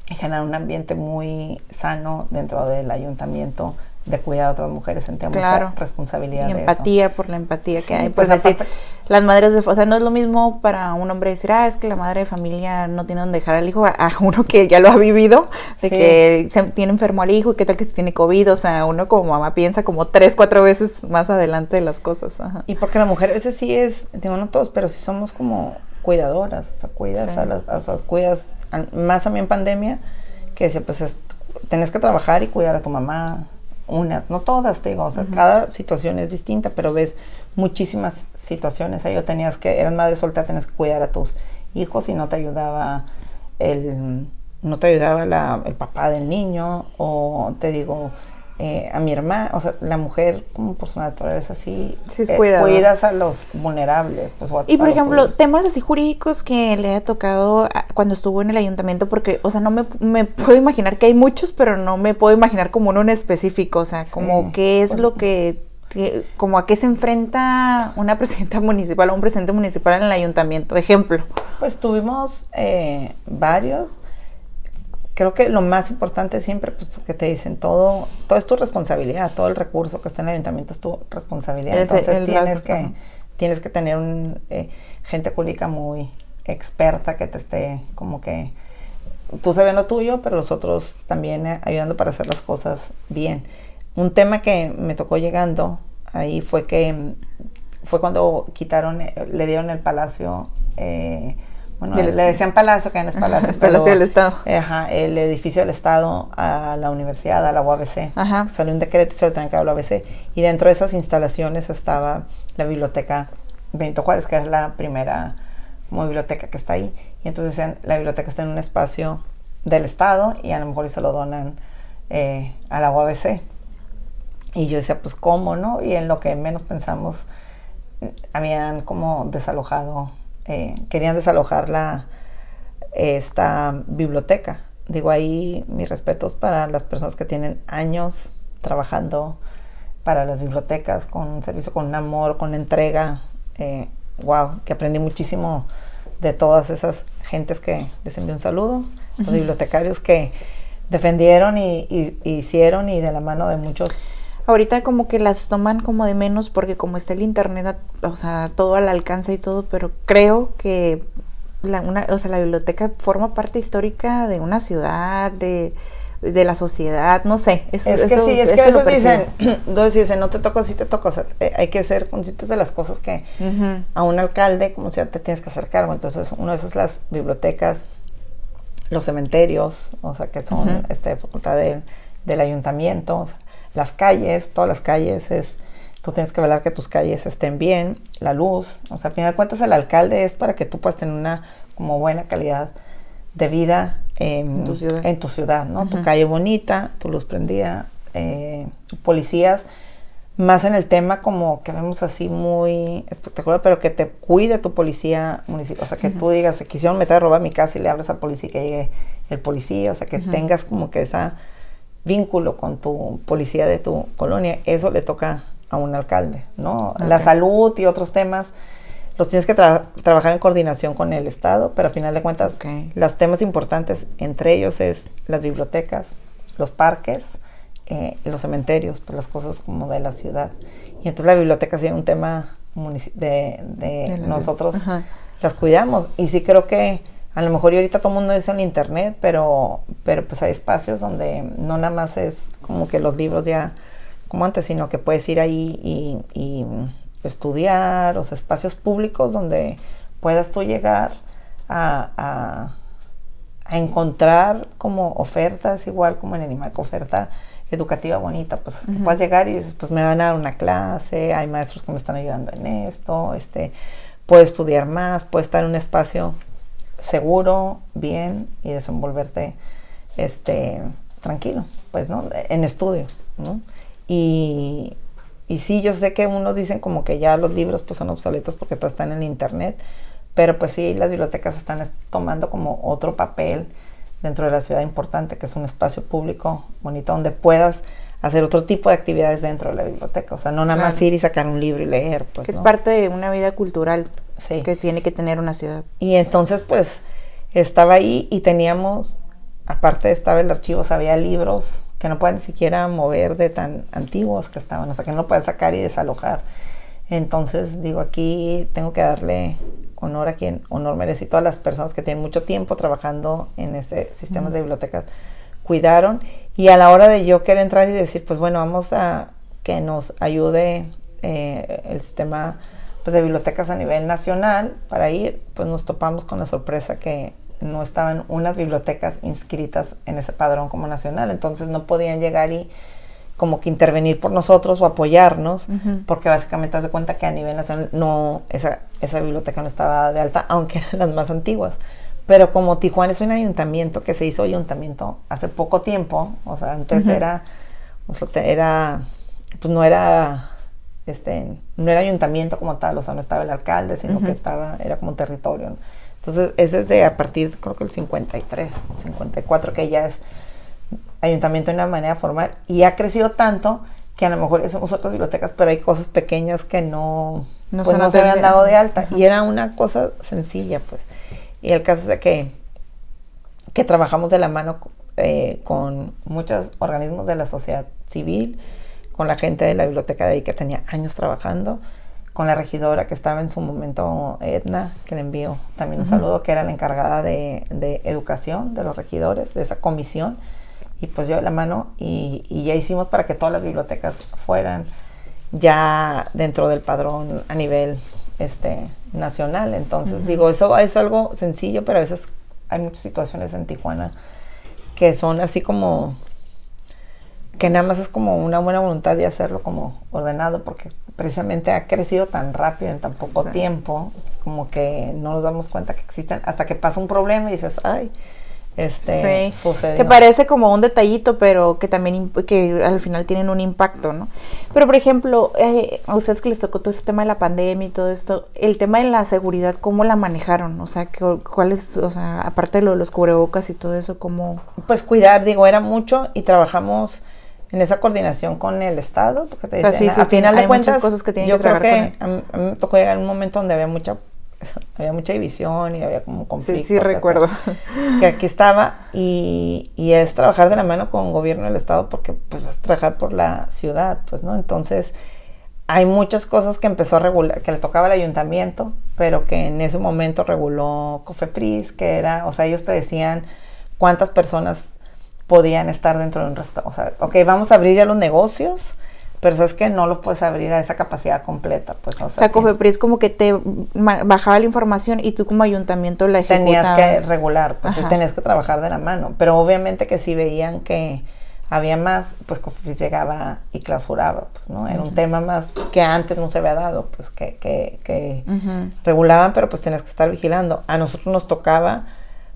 Speaker 3: y generar un ambiente muy sano dentro del ayuntamiento, de cuidar a otras mujeres, sentía
Speaker 2: claro.
Speaker 3: mucha responsabilidad
Speaker 2: y
Speaker 3: de
Speaker 2: empatía
Speaker 3: eso.
Speaker 2: por la empatía
Speaker 3: Sí,
Speaker 2: que hay.
Speaker 3: pues
Speaker 2: Pues decir,
Speaker 3: aparte,
Speaker 2: las madres de... O sea, no es lo mismo para un hombre decir, es que la madre de familia no tiene donde dejar al hijo, a uno que ya lo ha vivido, de
Speaker 3: sí.
Speaker 2: que se tiene enfermo al hijo y qué tal que se tiene COVID. O sea, uno como mamá piensa como 3, 4 veces más adelante de las cosas. Ajá.
Speaker 3: Y porque la mujer, ese sí es, digo, no todos, pero sí somos como cuidadoras, o sea, cuidas
Speaker 2: Sí.
Speaker 3: o sea, cuidas, más a mí en pandemia, que decía, pues tenés que trabajar y cuidar a tu mamá, no todas, te digo, o sea, cada situación es distinta, pero ves muchísimas situaciones, ahí eras madre soltera, tenías que cuidar a tus hijos y no te ayudaba el papá del niño, o te digo, a mi hermana, o sea, la mujer como por su naturaleza así,
Speaker 2: Sí, es cuidador.
Speaker 3: cuidas a los vulnerables. Pues,
Speaker 2: Y por
Speaker 3: a los
Speaker 2: ejemplo,
Speaker 3: tuyos.
Speaker 2: temas así jurídicos que le haya tocado cuando estuvo en el ayuntamiento, porque, o sea, no me puedo imaginar que hay muchos, pero no me puedo imaginar como uno en específico, o sea, como qué es
Speaker 3: pues,
Speaker 2: lo como a qué se enfrenta una presidenta municipal o un presidente municipal en el ayuntamiento, ejemplo.
Speaker 3: Pues tuvimos varios. Creo que lo más importante siempre, pues porque te dicen todo es tu responsabilidad, todo el recurso que está en el ayuntamiento es tu responsabilidad. Entonces tienes que tener gente pública muy experta que te esté como que tú sabes lo tuyo, pero los otros también ayudando para hacer las cosas bien. Un tema que me tocó llegando ahí fue cuando le dieron el palacio. Bueno, le decían palacio, que no es palacio.
Speaker 2: Palacio del Estado.
Speaker 3: Ajá, el edificio del Estado a la universidad, a la UABC.
Speaker 2: Ajá.
Speaker 3: Salió un decreto y se lo tenían que dar a la UABC. Y dentro de esas instalaciones estaba la biblioteca Benito Juárez, que es la primera como biblioteca que está ahí. Y entonces decían, la biblioteca está en un espacio del Estado y a lo mejor se lo donan a la UABC. Y yo decía, pues, ¿cómo, no? Y en lo que menos pensamos, habían como desalojado... querían desalojar esta biblioteca. Digo, ahí mis respetos para las personas que tienen años trabajando para las bibliotecas, con un servicio, con un amor, con entrega. Wow, que aprendí muchísimo de todas esas gentes que les envío un saludo, los bibliotecarios que defendieron y hicieron, y de la mano de muchos.
Speaker 2: Ahorita como que las toman como de menos porque como está el internet, o sea, todo al alcance y todo, pero creo que la biblioteca forma parte histórica de una ciudad, de la sociedad, no sé.
Speaker 3: Es que a veces dicen, no te toco, sí te toco. O sea, hay que ser conscientes de las cosas que a un alcalde como ciudad te tienes que hacer cargo. Entonces, uno de esos es las bibliotecas, los cementerios, o sea, que son facultad del ayuntamiento, o sea, las calles, todas las calles, tú tienes que velar que tus calles estén bien, la luz, o sea, al final de cuentas el alcalde es para que tú puedas tener una como buena calidad de vida en tu ciudad, ¿no? Tu calle bonita, tu luz prendida, policías, más en el tema como que vemos así muy espectacular, pero que te cuide tu policía municipal, o sea, que tú digas, se quisieron meter a robar mi casa y le abres al policía y que llegue el policía, o sea, que tengas como que esa vínculo con tu policía de tu colonia. Eso le toca a un alcalde, ¿no? Okay. La salud y otros temas los tienes que trabajar en coordinación con el Estado, pero al final de cuentas los temas importantes entre ellos es las bibliotecas, los parques, los cementerios, pues las cosas como de la ciudad. Y entonces la biblioteca sí es un tema de nosotros las cuidamos, y sí creo que a lo mejor y ahorita todo el mundo dice en internet, pero pues hay espacios donde no nada más es como que los libros ya como antes, sino que puedes ir ahí y estudiar, o sea, espacios públicos donde puedas tú llegar a encontrar como ofertas, igual como en el IMAC, oferta educativa bonita, pues que puedas llegar y dices, pues me van a dar una clase, hay maestros que me están ayudando en esto, puedo estudiar más, puedo estar en un espacio seguro, bien, y desenvolverte tranquilo, pues, ¿no? En estudio, ¿no? Y sí, yo sé que unos dicen como que ya los libros pues son obsoletos porque todo está en el internet, pero pues sí, las bibliotecas están tomando como otro papel dentro de la ciudad importante, que es un espacio público bonito donde puedas hacer otro tipo de actividades dentro de la biblioteca, o sea, no nada más ir y sacar un libro y leer, pues,
Speaker 2: que es parte de una vida cultural
Speaker 3: sí,
Speaker 2: que tiene que tener una ciudad.
Speaker 3: Y entonces pues estaba ahí y teníamos, aparte estaba el archivo, había libros que no pueden ni siquiera mover de tan antiguos que estaban, o sea, que no lo pueden sacar y desalojar. Entonces, digo, aquí tengo que darle honor a quien honor merece, y todas las personas que tienen mucho tiempo trabajando en este sistemas de bibliotecas cuidaron, y a la hora de yo querer entrar y decir, pues bueno, vamos a que nos ayude el sistema pues, de bibliotecas a nivel nacional para ir, pues nos topamos con la sorpresa que no estaban unas bibliotecas inscritas en ese padrón como nacional, entonces no podían llegar y como que intervenir por nosotros o apoyarnos, porque básicamente te das cuenta que a nivel nacional no, esa biblioteca no estaba de alta, aunque eran las más antiguas. Pero como Tijuana es un ayuntamiento que se hizo ayuntamiento hace poco tiempo, o sea, antes era, pues no era ayuntamiento como tal, o sea, no estaba el alcalde, sino que era como un territorio, ¿no? Entonces, es desde a partir, creo que el 53, 54, que ya es ayuntamiento de una manera formal, y ha crecido tanto que a lo mejor somos otras bibliotecas, pero hay cosas pequeñas que no se habían dado de alta, y era una cosa sencilla, pues. Y el caso es de que trabajamos de la mano con muchos organismos de la sociedad civil, con la gente de la biblioteca de ahí que tenía años trabajando, con la regidora que estaba en su momento, Edna, que le envío también un saludo, que era la encargada de educación de los regidores, de esa comisión, y pues yo de la mano, y ya hicimos para que todas las bibliotecas fueran ya dentro del padrón a nivel nacional. Entonces digo, eso es algo sencillo, pero a veces hay muchas situaciones en Tijuana que son así como que nada más es como una buena voluntad de hacerlo como ordenado, porque precisamente ha crecido tan rápido en tan poco tiempo, como que no nos damos cuenta que existen, hasta que pasa un problema y dices, ay, sucedió.
Speaker 2: Que parece como un detallito, pero que también que al final tienen un impacto, ¿no? Pero, por ejemplo, a ustedes que les tocó todo este tema de la pandemia y todo esto, el tema de la seguridad, ¿cómo la manejaron? O sea, ¿cuál es, o sea, aparte de lo de los cubrebocas y todo eso, cómo?
Speaker 3: Pues cuidar, digo, era mucho, y trabajamos en esa coordinación con el Estado, porque te dicen, al final de cuentas, muchas cosas que tienen que trabajar con él. A mí me tocó llegar en un momento donde había mucha división y había como conflicto.
Speaker 2: Sí, recuerdo.
Speaker 3: Que aquí estaba, y es trabajar de la mano con el gobierno del Estado, porque pues vas a trabajar por la ciudad, pues, ¿no? Entonces, hay muchas cosas que empezó a regular, que le tocaba al ayuntamiento, pero que en ese momento reguló COFEPRIS, que era, o sea, ellos te decían cuántas personas podían estar dentro de un restaurante. O sea, ok, vamos a abrir ya los negocios, pero sabes que no los puedes abrir a esa capacidad completa, pues. O sea
Speaker 2: COFEPRIS como que te bajaba la información y tú como ayuntamiento la ejecutabas.
Speaker 3: Tenías que regular, pues tenías que trabajar de la mano, pero obviamente que si veían que había más, pues COFEPRIS llegaba y clausuraba, pues, ¿no? Era un tema más que antes no se había dado, pues, que regulaban, pero pues tenías que estar vigilando. A nosotros nos tocaba,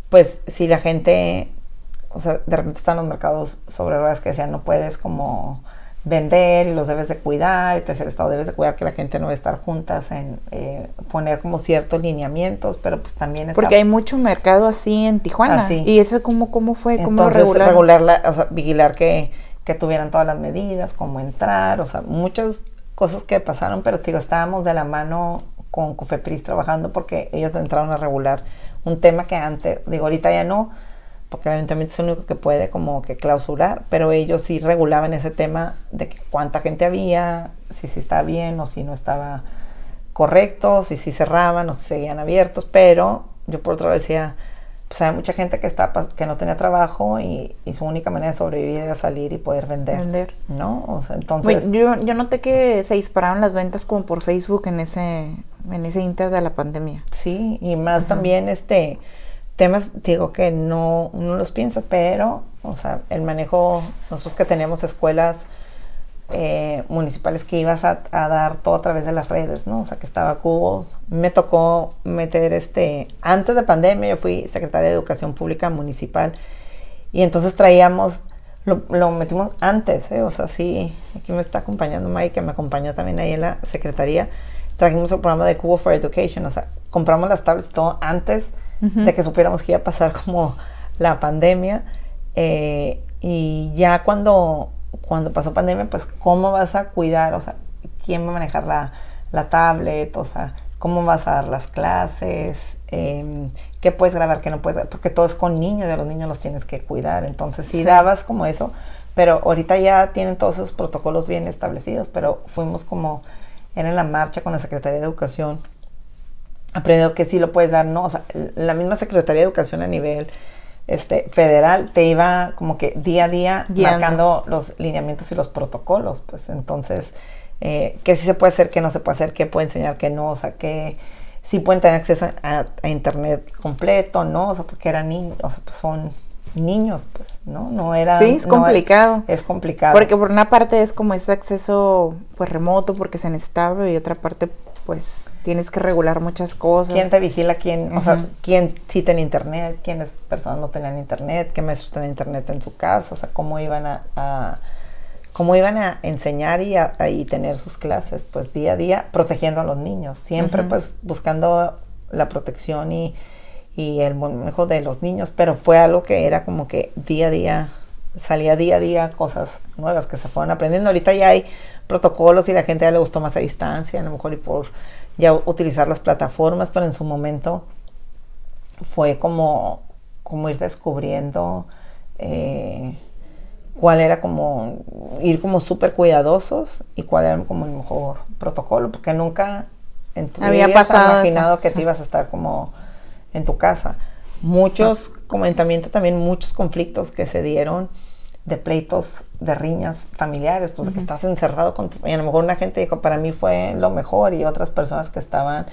Speaker 3: pues, si la gente, o sea, de repente están los mercados sobre ruedas que decían, no puedes como vender y los debes de cuidar, y te decía el Estado, debes de cuidar que la gente no va a estar juntas, en poner como ciertos lineamientos, pero pues también
Speaker 2: porque hay mucho mercado así en Tijuana. Así. ¿Y eso cómo fue? ¿Cómo
Speaker 3: entonces,
Speaker 2: lo regularon?
Speaker 3: o sea, vigilar que tuvieran todas las medidas, cómo entrar, o sea, muchas cosas que pasaron, pero te digo, estábamos de la mano con COFEPRIS trabajando, porque ellos entraron a regular un tema que antes, digo, ahorita ya no, porque el ayuntamiento es el único que puede como que clausurar, pero ellos sí regulaban ese tema de que cuánta gente había, si estaba bien o si no estaba correcto, si cerraban o si seguían abiertos, pero yo por otro lado decía, pues había mucha gente que no tenía trabajo, y su única manera de sobrevivir era salir y poder vender. ¿No? O sea, entonces...
Speaker 2: Bueno, yo noté que se dispararon las ventas como por Facebook en ese inter de la pandemia.
Speaker 3: Sí, y más también temas, digo, que no los piensa, pero, o sea, el manejo, nosotros que tenemos escuelas municipales que ibas a dar todo a través de las redes, ¿no? O sea, que estaba Google. Me tocó meter antes de pandemia, yo fui secretaria de Educación Pública Municipal, y entonces lo metimos antes, o sea, sí, aquí me está acompañando Mike, que me acompañó también ahí en la secretaría, trajimos el programa de Google for Education, o sea, compramos las tablets y todo antes de que supiéramos que iba a pasar como la pandemia, y ya cuando pasó pandemia, pues cómo vas a cuidar, o sea, quién va a manejar la tablet, o sea, cómo vas a dar las clases, qué puedes grabar, qué no puedes, porque todo es con niños, y a los niños los tienes que cuidar. Entonces sí dabas como eso, pero ahorita ya tienen todos esos protocolos bien establecidos, pero fuimos como, era en la marcha con la Secretaría de Educación, aprendiendo que sí lo puedes dar, no, o sea, la misma Secretaría de Educación a nivel federal te iba como que día a día marcando los lineamientos y los protocolos, pues entonces, qué sí se puede hacer, qué no se puede hacer, qué puede enseñar, qué no, o sea, que sí pueden tener acceso a internet completo, ¿no? O sea, porque eran niños, o sea, pues son niños, pues, ¿no? No era...
Speaker 2: Sí, es complicado.
Speaker 3: Es complicado.
Speaker 2: Porque por una parte es como ese acceso, pues, remoto, porque se necesitaba, y otra parte, pues, tienes que regular muchas cosas.
Speaker 3: ¿Quién te vigila? ¿Quién, o sea, quién sí tenía internet? ¿Quiénes personas no tenían internet? ¿Qué maestros tenían internet en su casa? O sea, ¿cómo iban a enseñar y tener sus clases? Pues día a día, protegiendo a los niños. Siempre, pues, buscando la protección y el manejo de los niños, pero fue algo que era como que día a día, salía día a día cosas nuevas que se fueron aprendiendo. Ahorita ya hay protocolos y la gente ya le gustó más a distancia, a lo mejor y por ya utilizar las plataformas, pero en su momento fue como ir descubriendo cuál era como, ir como súper cuidadosos y cuál era como el mejor protocolo, porque nunca en tu vida habías imaginado que te ibas a estar como en tu casa. Muchos, comentamiento también, muchos conflictos que se dieron de pleitos, de riñas familiares, pues que estás encerrado con y a lo mejor una gente dijo, para mí fue lo mejor, y otras personas que estaban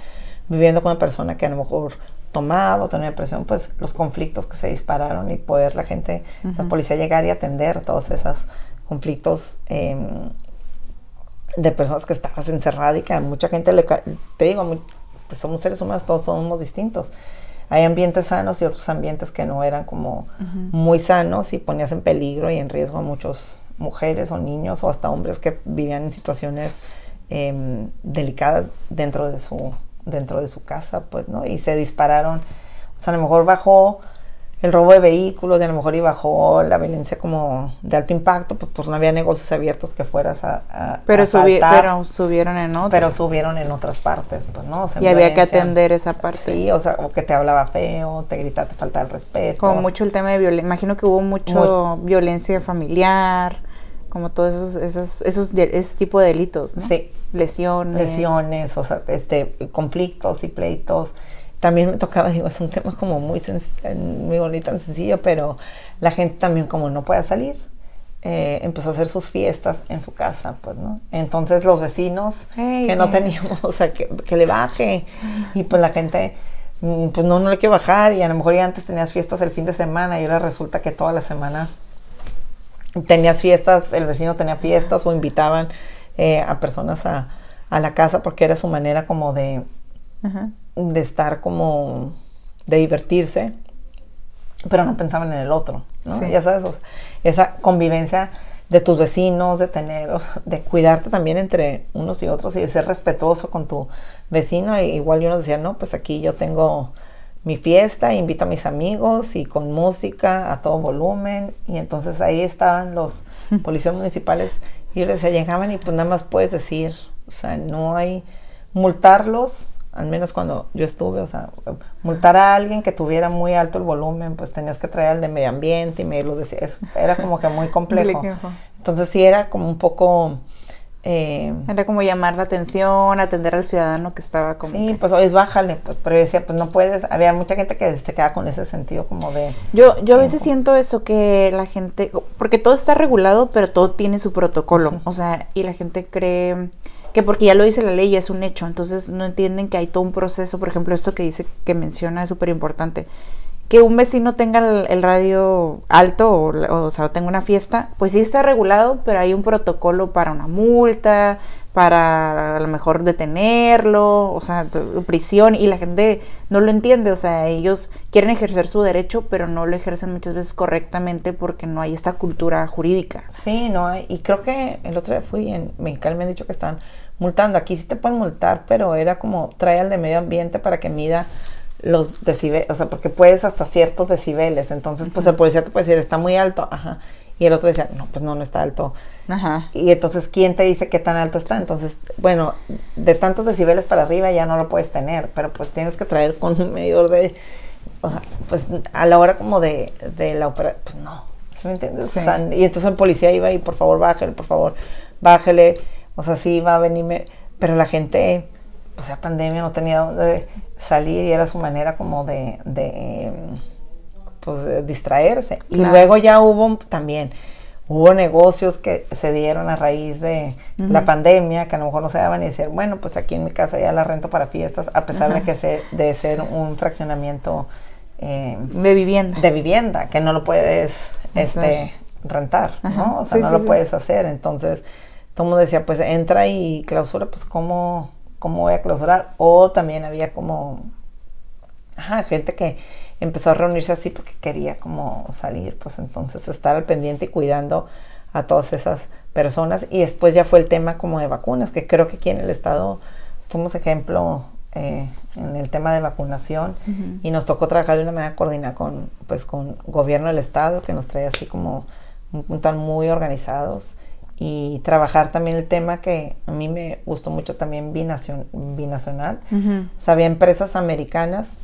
Speaker 3: viviendo con una persona que a lo mejor tomaba o tenía depresión, pues los conflictos que se dispararon y poder la gente, la policía llegar y atender todos esos conflictos de personas que estabas encerrada y que a mucha gente te digo, pues somos seres humanos, todos somos distintos. Hay ambientes sanos y otros ambientes que no eran como muy sanos y ponías en peligro y en riesgo a muchas mujeres o niños o hasta hombres que vivían en situaciones delicadas dentro de su casa, pues, ¿no? Y se dispararon, o sea, a lo mejor bajó el robo de vehículos y a lo mejor y bajó la violencia como de alto impacto, pues no había negocios abiertos que fueras a
Speaker 2: pero
Speaker 3: asaltar,
Speaker 2: subieron en otras.
Speaker 3: pero subieron en otras partes, pues, ¿no? O sea,
Speaker 2: y había que atender esa parte.
Speaker 3: Sí, o sea, o que te hablaba feo, te gritaba, te faltaba el respeto.
Speaker 2: Como mucho el tema de violencia, imagino que hubo mucho violencia familiar, como todos ese tipo de delitos, ¿no?
Speaker 3: Sí. Lesiones, o sea, conflictos y pleitos. También me tocaba, digo, es un tema como muy bonito, tan sencillo, pero la gente también, como no puede salir, empezó a hacer sus fiestas en su casa, pues, ¿no? Entonces los vecinos que no teníamos, o sea, que le baje, y pues la gente, pues no le quiere bajar, y a lo mejor ya antes tenías fiestas el fin de semana, y ahora resulta que toda la semana tenías fiestas, el vecino tenía fiestas, o invitaban a personas a la casa, porque era su manera como de estar como, de divertirse, pero no pensaban en el otro, ¿no? Sí. Ya sabes, esa convivencia de tus vecinos, de cuidarte también entre unos y otros y de ser respetuoso con tu vecino. Y igual yo nos decía, no, pues aquí yo tengo mi fiesta, invito a mis amigos y con música a todo volumen, y entonces ahí estaban los policías municipales y yo les decía, llegaban y pues nada más puedes decir, o sea, no hay multarlos. Al menos cuando yo estuve, o sea, multar a alguien que tuviera muy alto el volumen, pues tenías que traer al de medio ambiente y medirlo, era como que muy complejo. Entonces sí era como un poco...
Speaker 2: era como llamar la atención, atender al ciudadano que estaba como...
Speaker 3: Sí, pues hoy bájale, pues, pero yo decía, pues no puedes, había mucha gente que se queda con ese sentido como de...
Speaker 2: Yo a veces siento eso, que la gente, porque todo está regulado, pero todo tiene su protocolo, o sea, y la gente cree... que porque ya lo dice la ley, ya es un hecho, entonces no entienden que hay todo un proceso. Por ejemplo, esto que menciona es súper importante, que un vecino tenga el radio alto o sea, tenga una fiesta, pues sí está regulado, pero hay un protocolo para una multa, para a lo mejor detenerlo, o sea, prisión, y la gente no lo entiende. O sea, ellos quieren ejercer su derecho, pero no lo ejercen muchas veces correctamente porque no hay esta cultura jurídica.
Speaker 3: Sí, no hay, y creo que el otro día fui en Mexicali, me han dicho que están multando, aquí sí te pueden multar, pero era como trae al de medio ambiente para que mida los decibeles, o sea, porque puedes hasta ciertos decibeles, entonces pues el policía te puede decir, está muy alto, y el otro decía, no, pues no está alto, y entonces, ¿quién te dice qué tan alto está? Entonces, bueno, de tantos decibeles para arriba ya no lo puedes tener, pero pues tienes que traer con un medidor de, o sea, pues a la hora como de la operación, pues no, o ¿Sí me entiendes?
Speaker 2: Sí.
Speaker 3: O sea, y entonces el policía iba y por favor, bájele. O sea, sí iba a venirme. Pero la gente, pues la pandemia no tenía dónde salir y era su manera como de distraerse. Y
Speaker 2: Claro.
Speaker 3: luego ya hubo negocios que se dieron a raíz de la pandemia, que a lo mejor no se daban y decir, bueno, pues aquí en mi casa ya la rento para fiestas, a pesar de que de ser un fraccionamiento
Speaker 2: De vivienda.
Speaker 3: que no lo puedes
Speaker 2: Hacer.
Speaker 3: rentar,
Speaker 2: Ajá.
Speaker 3: ¿no? O sea,
Speaker 2: Sí,
Speaker 3: no
Speaker 2: sí,
Speaker 3: lo
Speaker 2: sí.
Speaker 3: puedes hacer. Entonces, todo el mundo decía, pues entra y clausura, pues ¿cómo voy a clausurar? O también había como gente que empezó a reunirse así porque quería como salir, pues entonces estar al pendiente y cuidando a todas esas personas. Y después ya fue el tema como de vacunas, que creo que aquí en el estado fuimos ejemplo en el tema de vacunación. Y nos tocó trabajar de una manera coordinada con gobierno del estado, que nos traía así como tan muy organizados, y trabajar también el tema que a mí me gustó mucho también binacional. O sea, había empresas americanas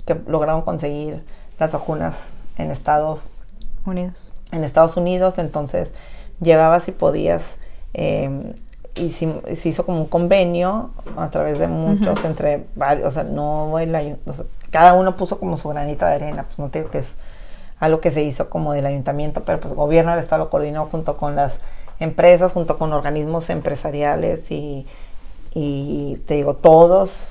Speaker 3: que lograron conseguir las vacunas en Estados Unidos, entonces llevabas y podías, y se hizo como un convenio a través de muchos, entre varios, o sea, cada uno puso como su granito de arena, pues no te digo que es algo que se hizo como del ayuntamiento, pero pues el gobierno del estado lo coordinó junto con las empresas, junto con organismos empresariales y te digo, todos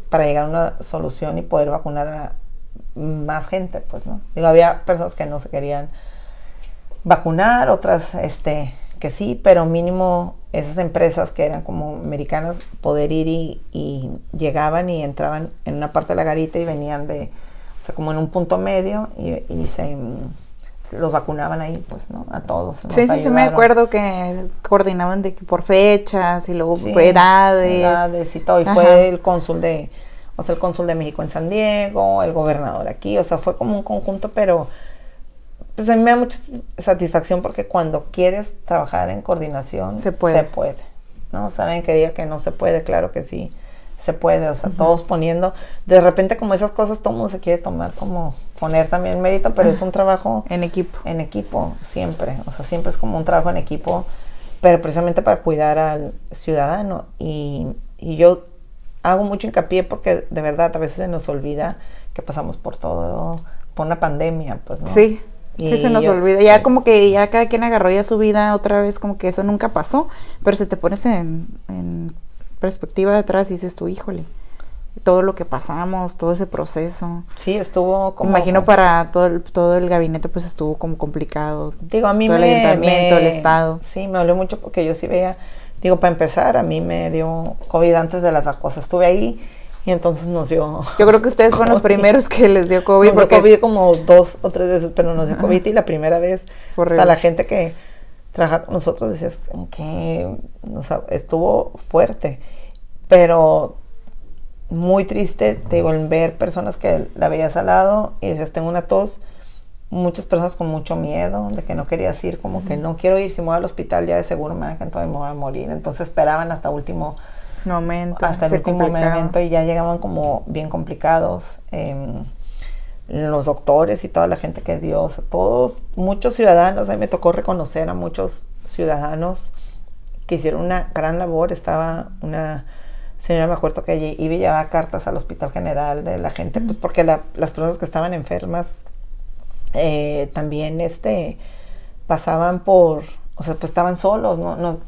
Speaker 3: para llegar a una solución y poder vacunar a más gente, pues, ¿no? Digo, había personas que no se querían vacunar, otras que sí, pero mínimo esas empresas que eran como americanas, poder ir y llegaban y entraban en una parte de la garita y venían o sea, como en un punto medio y los vacunaban ahí, pues, ¿no? A todos.
Speaker 2: Sí, me acuerdo que coordinaban de que por fechas y luego por edades
Speaker 3: y todo. Y fue el cónsul de México en San Diego, el gobernador aquí, o sea, fue como un conjunto, pero pues a mí me da mucha satisfacción porque cuando quieres trabajar en coordinación, se puede, ¿no? O sea, alguien que diga que no se puede, claro que sí se puede, o sea, todos poniendo, de repente como esas cosas todo el mundo se quiere tomar como poner también mérito, pero es un trabajo
Speaker 2: en equipo
Speaker 3: siempre, o sea, siempre es como un trabajo en equipo, pero precisamente para cuidar al ciudadano, y yo hago mucho hincapié porque de verdad a veces se nos olvida que pasamos por una pandemia, pues, ¿no?
Speaker 2: Sí, se nos olvida, ya como que ya cada quien agarró ya su vida otra vez, como que eso nunca pasó, pero si te pones en perspectiva de atrás y dices tú, híjole, todo lo que pasamos, todo ese proceso.
Speaker 3: Sí, estuvo como...
Speaker 2: Imagino para todo el gabinete pues estuvo como complicado.
Speaker 3: Digo, a mí
Speaker 2: todo el ayuntamiento, el estado.
Speaker 3: Sí, me dolió mucho porque yo sí veía, digo, para empezar, a mí me dio COVID antes de las vacunas. Estuve ahí y entonces nos dio...
Speaker 2: Yo creo que ustedes fueron los primeros que les dio COVID.
Speaker 3: Nos dio COVID como 2 o 3 veces, pero nos dio COVID y la primera vez hasta la gente que trabaja con nosotros decías que, o sea, estuvo fuerte, pero muy triste, te digo, en ver personas que la veías al lado y decías, tengo una tos, muchas personas con mucho miedo, de que no querías ir, como que no quiero ir, si me voy al hospital ya de seguro entonces me voy a morir, entonces esperaban hasta el último momento y ya llegaban como bien complicados, los doctores y toda la gente que dio, o sea, muchos ciudadanos, a mí me tocó reconocer a muchos ciudadanos que hicieron una gran labor. Estaba una señora, me acuerdo que iba y llevaba cartas al Hospital General de la gente, pues porque las personas que estaban enfermas también pasaban o sea, pues estaban solos,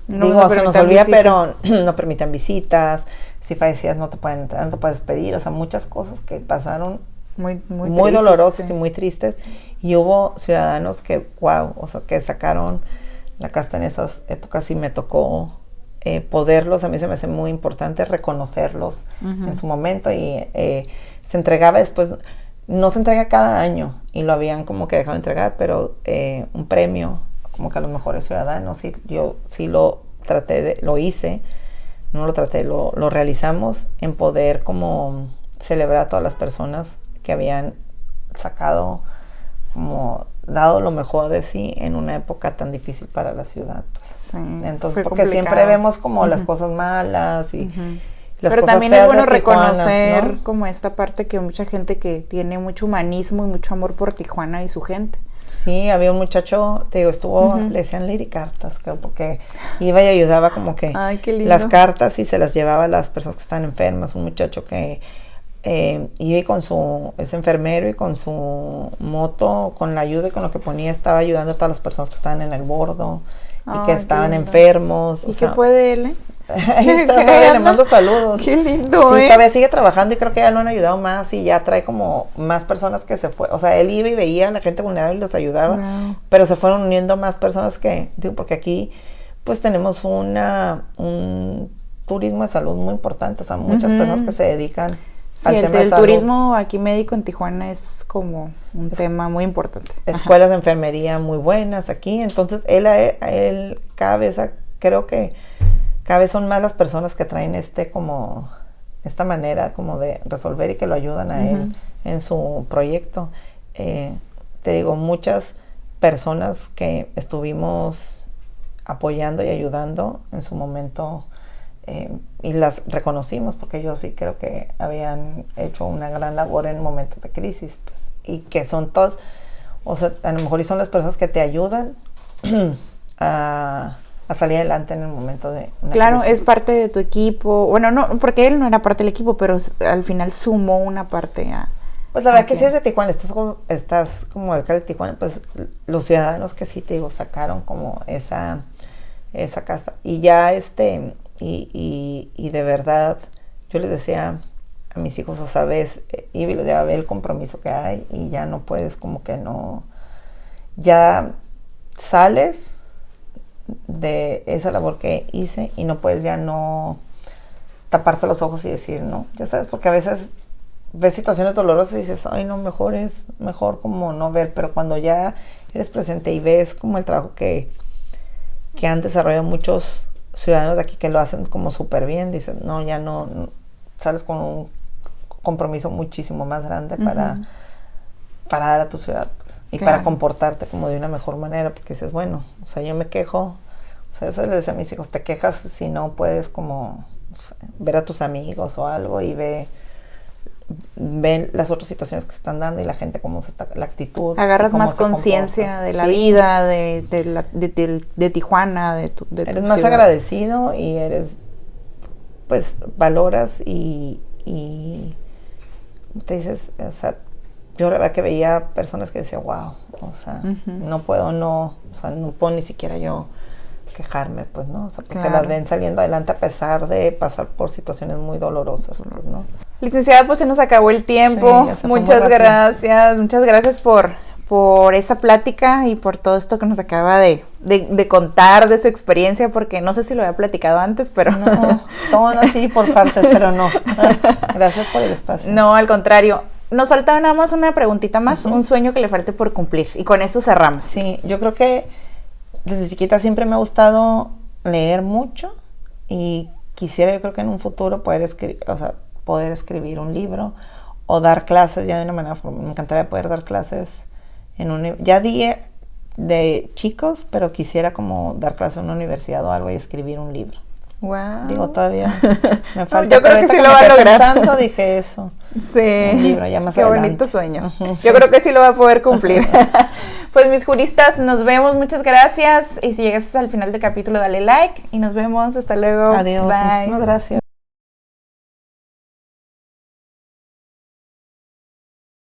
Speaker 3: se nos olvida, pero no permitían visitas, si fallecías no te pueden entrar, no te puedes despedir, o sea, muchas cosas que pasaron muy dolorosas, sí, y muy tristes, y hubo ciudadanos que, wow, o sea, que sacaron la casta en esas épocas y me tocó poderlos, a mí se me hace muy importante reconocerlos en su momento, y se entregaba después, no se entrega cada año, y lo habían como que dejado de entregar, pero un premio como que a los mejores ciudadanos, y yo sí lo hice, lo realizamos en poder como celebrar a todas las personas que habían sacado, como dado lo mejor de sí en una época tan difícil para la ciudad. Pues. Sí, entonces, porque complicado. Siempre vemos como las cosas malas y las
Speaker 2: pero
Speaker 3: cosas
Speaker 2: también es bueno
Speaker 3: Tijuanas,
Speaker 2: reconocer,
Speaker 3: ¿no?
Speaker 2: como esta parte que mucha gente que tiene mucho humanismo y mucho amor por Tijuana y su gente.
Speaker 3: Sí, había un muchacho, te digo, estuvo, le decían Lady Cartas, creo, porque iba y ayudaba como que
Speaker 2: Ay, qué lindo.
Speaker 3: las cartas y se las llevaba a las personas que están enfermas. Un muchacho que iba y es enfermero y con su moto, con la ayuda y con lo que ponía, estaba ayudando a todas las personas que estaban en el bordo y que estaban enfermos.
Speaker 2: ¿Y qué fue de él?
Speaker 3: Ahí está, le mando saludos.
Speaker 2: Qué lindo,
Speaker 3: Sí, todavía sigue trabajando y creo que ya lo han ayudado más y ya trae como más personas que se fue. O sea, él iba y veía a la gente vulnerable y los ayudaba, pero se fueron uniendo más personas que, digo, porque aquí pues tenemos un turismo de salud muy importante, o sea, muchas personas que se dedican al tema de salud.
Speaker 2: El turismo aquí médico en Tijuana es como un tema muy importante.
Speaker 3: Escuelas de enfermería muy buenas aquí, entonces él cada vez, creo que cada vez son más las personas que traen como esta manera como de resolver y que lo ayudan a él en su proyecto. Te digo, muchas personas que estuvimos apoyando y ayudando en su momento y las reconocimos porque ellos sí creo que habían hecho una gran labor en momentos de crisis, pues, y que son todos, o sea, a lo mejor y son las personas que te ayudan a salir adelante en el momento de una crisis.
Speaker 2: Es parte de tu equipo. Bueno, no, porque él no era parte del equipo, pero al final sumó una parte a...
Speaker 3: Pues la verdad que si es de Tijuana, estás como alcalde de Tijuana, pues los ciudadanos que sí, te digo, sacaron como esa casta. Y ya y de verdad, yo les decía a mis hijos, o sea, y ya ve el compromiso que hay y ya no puedes como que no... Ya sales de esa labor que hice y no puedes ya no taparte los ojos y decir no, ya sabes, porque a veces ves situaciones dolorosas y dices, ay no, mejor como no ver, pero cuando ya eres presente y ves como el trabajo que han desarrollado muchos ciudadanos de aquí que lo hacen como súper bien, dices, no, ya no, sales con un compromiso muchísimo más grande para dar a tu ciudad, pues, y para comportarte como de una mejor manera, porque dices, bueno, o sea, yo me quejo, o sea, eso les decía a mis hijos, te quejas si no puedes como, o sea, ver a tus amigos o algo y ven las otras situaciones que están dando y la gente cómo se está, la actitud.
Speaker 2: Agarras más conciencia de la vida, de Tijuana, de tu
Speaker 3: eres más
Speaker 2: ciudad.
Speaker 3: agradecido y eres, pues, valoras y te dices, o sea, yo la verdad que veía personas que decía, wow, o sea, no puedo ni siquiera yo quejarme, pues, ¿no? O sea, porque las ven saliendo adelante a pesar de pasar por situaciones muy dolorosas, pues, ¿no?
Speaker 2: Licenciada, pues se nos acabó el tiempo.
Speaker 3: Sí,
Speaker 2: muchas gracias por esa plática y por todo esto que nos acaba de contar de su experiencia, porque no sé si lo había platicado antes, pero...
Speaker 3: No, todo así por partes, pero no. Gracias por el espacio.
Speaker 2: No, al contrario. Nos faltaba nada más una preguntita más, un sueño que le falte por cumplir, y con eso cerramos.
Speaker 3: Sí, yo creo que desde chiquita siempre me ha gustado leer mucho y quisiera, yo creo que en un futuro poder escribir un libro o dar clases ya de una manera formal. Me encantaría poder dar clases ya di de chicos, pero quisiera como dar clases en una universidad o algo y escribir un libro.
Speaker 2: Wow.
Speaker 3: Digo, todavía me falta.
Speaker 2: Yo creo que sí lo va a lograr.
Speaker 3: Pensando, dije eso.
Speaker 2: Sí.
Speaker 3: Un libro ya más
Speaker 2: Qué
Speaker 3: adelante.
Speaker 2: bonito sueño.
Speaker 3: Sí.
Speaker 2: Yo creo que sí lo va a poder cumplir. Pues mis juristas, nos vemos. Muchas gracias. Y si llegaste al final del capítulo, dale like y nos vemos. Hasta luego.
Speaker 3: Adiós.
Speaker 2: Bye.
Speaker 3: Muchísimas gracias.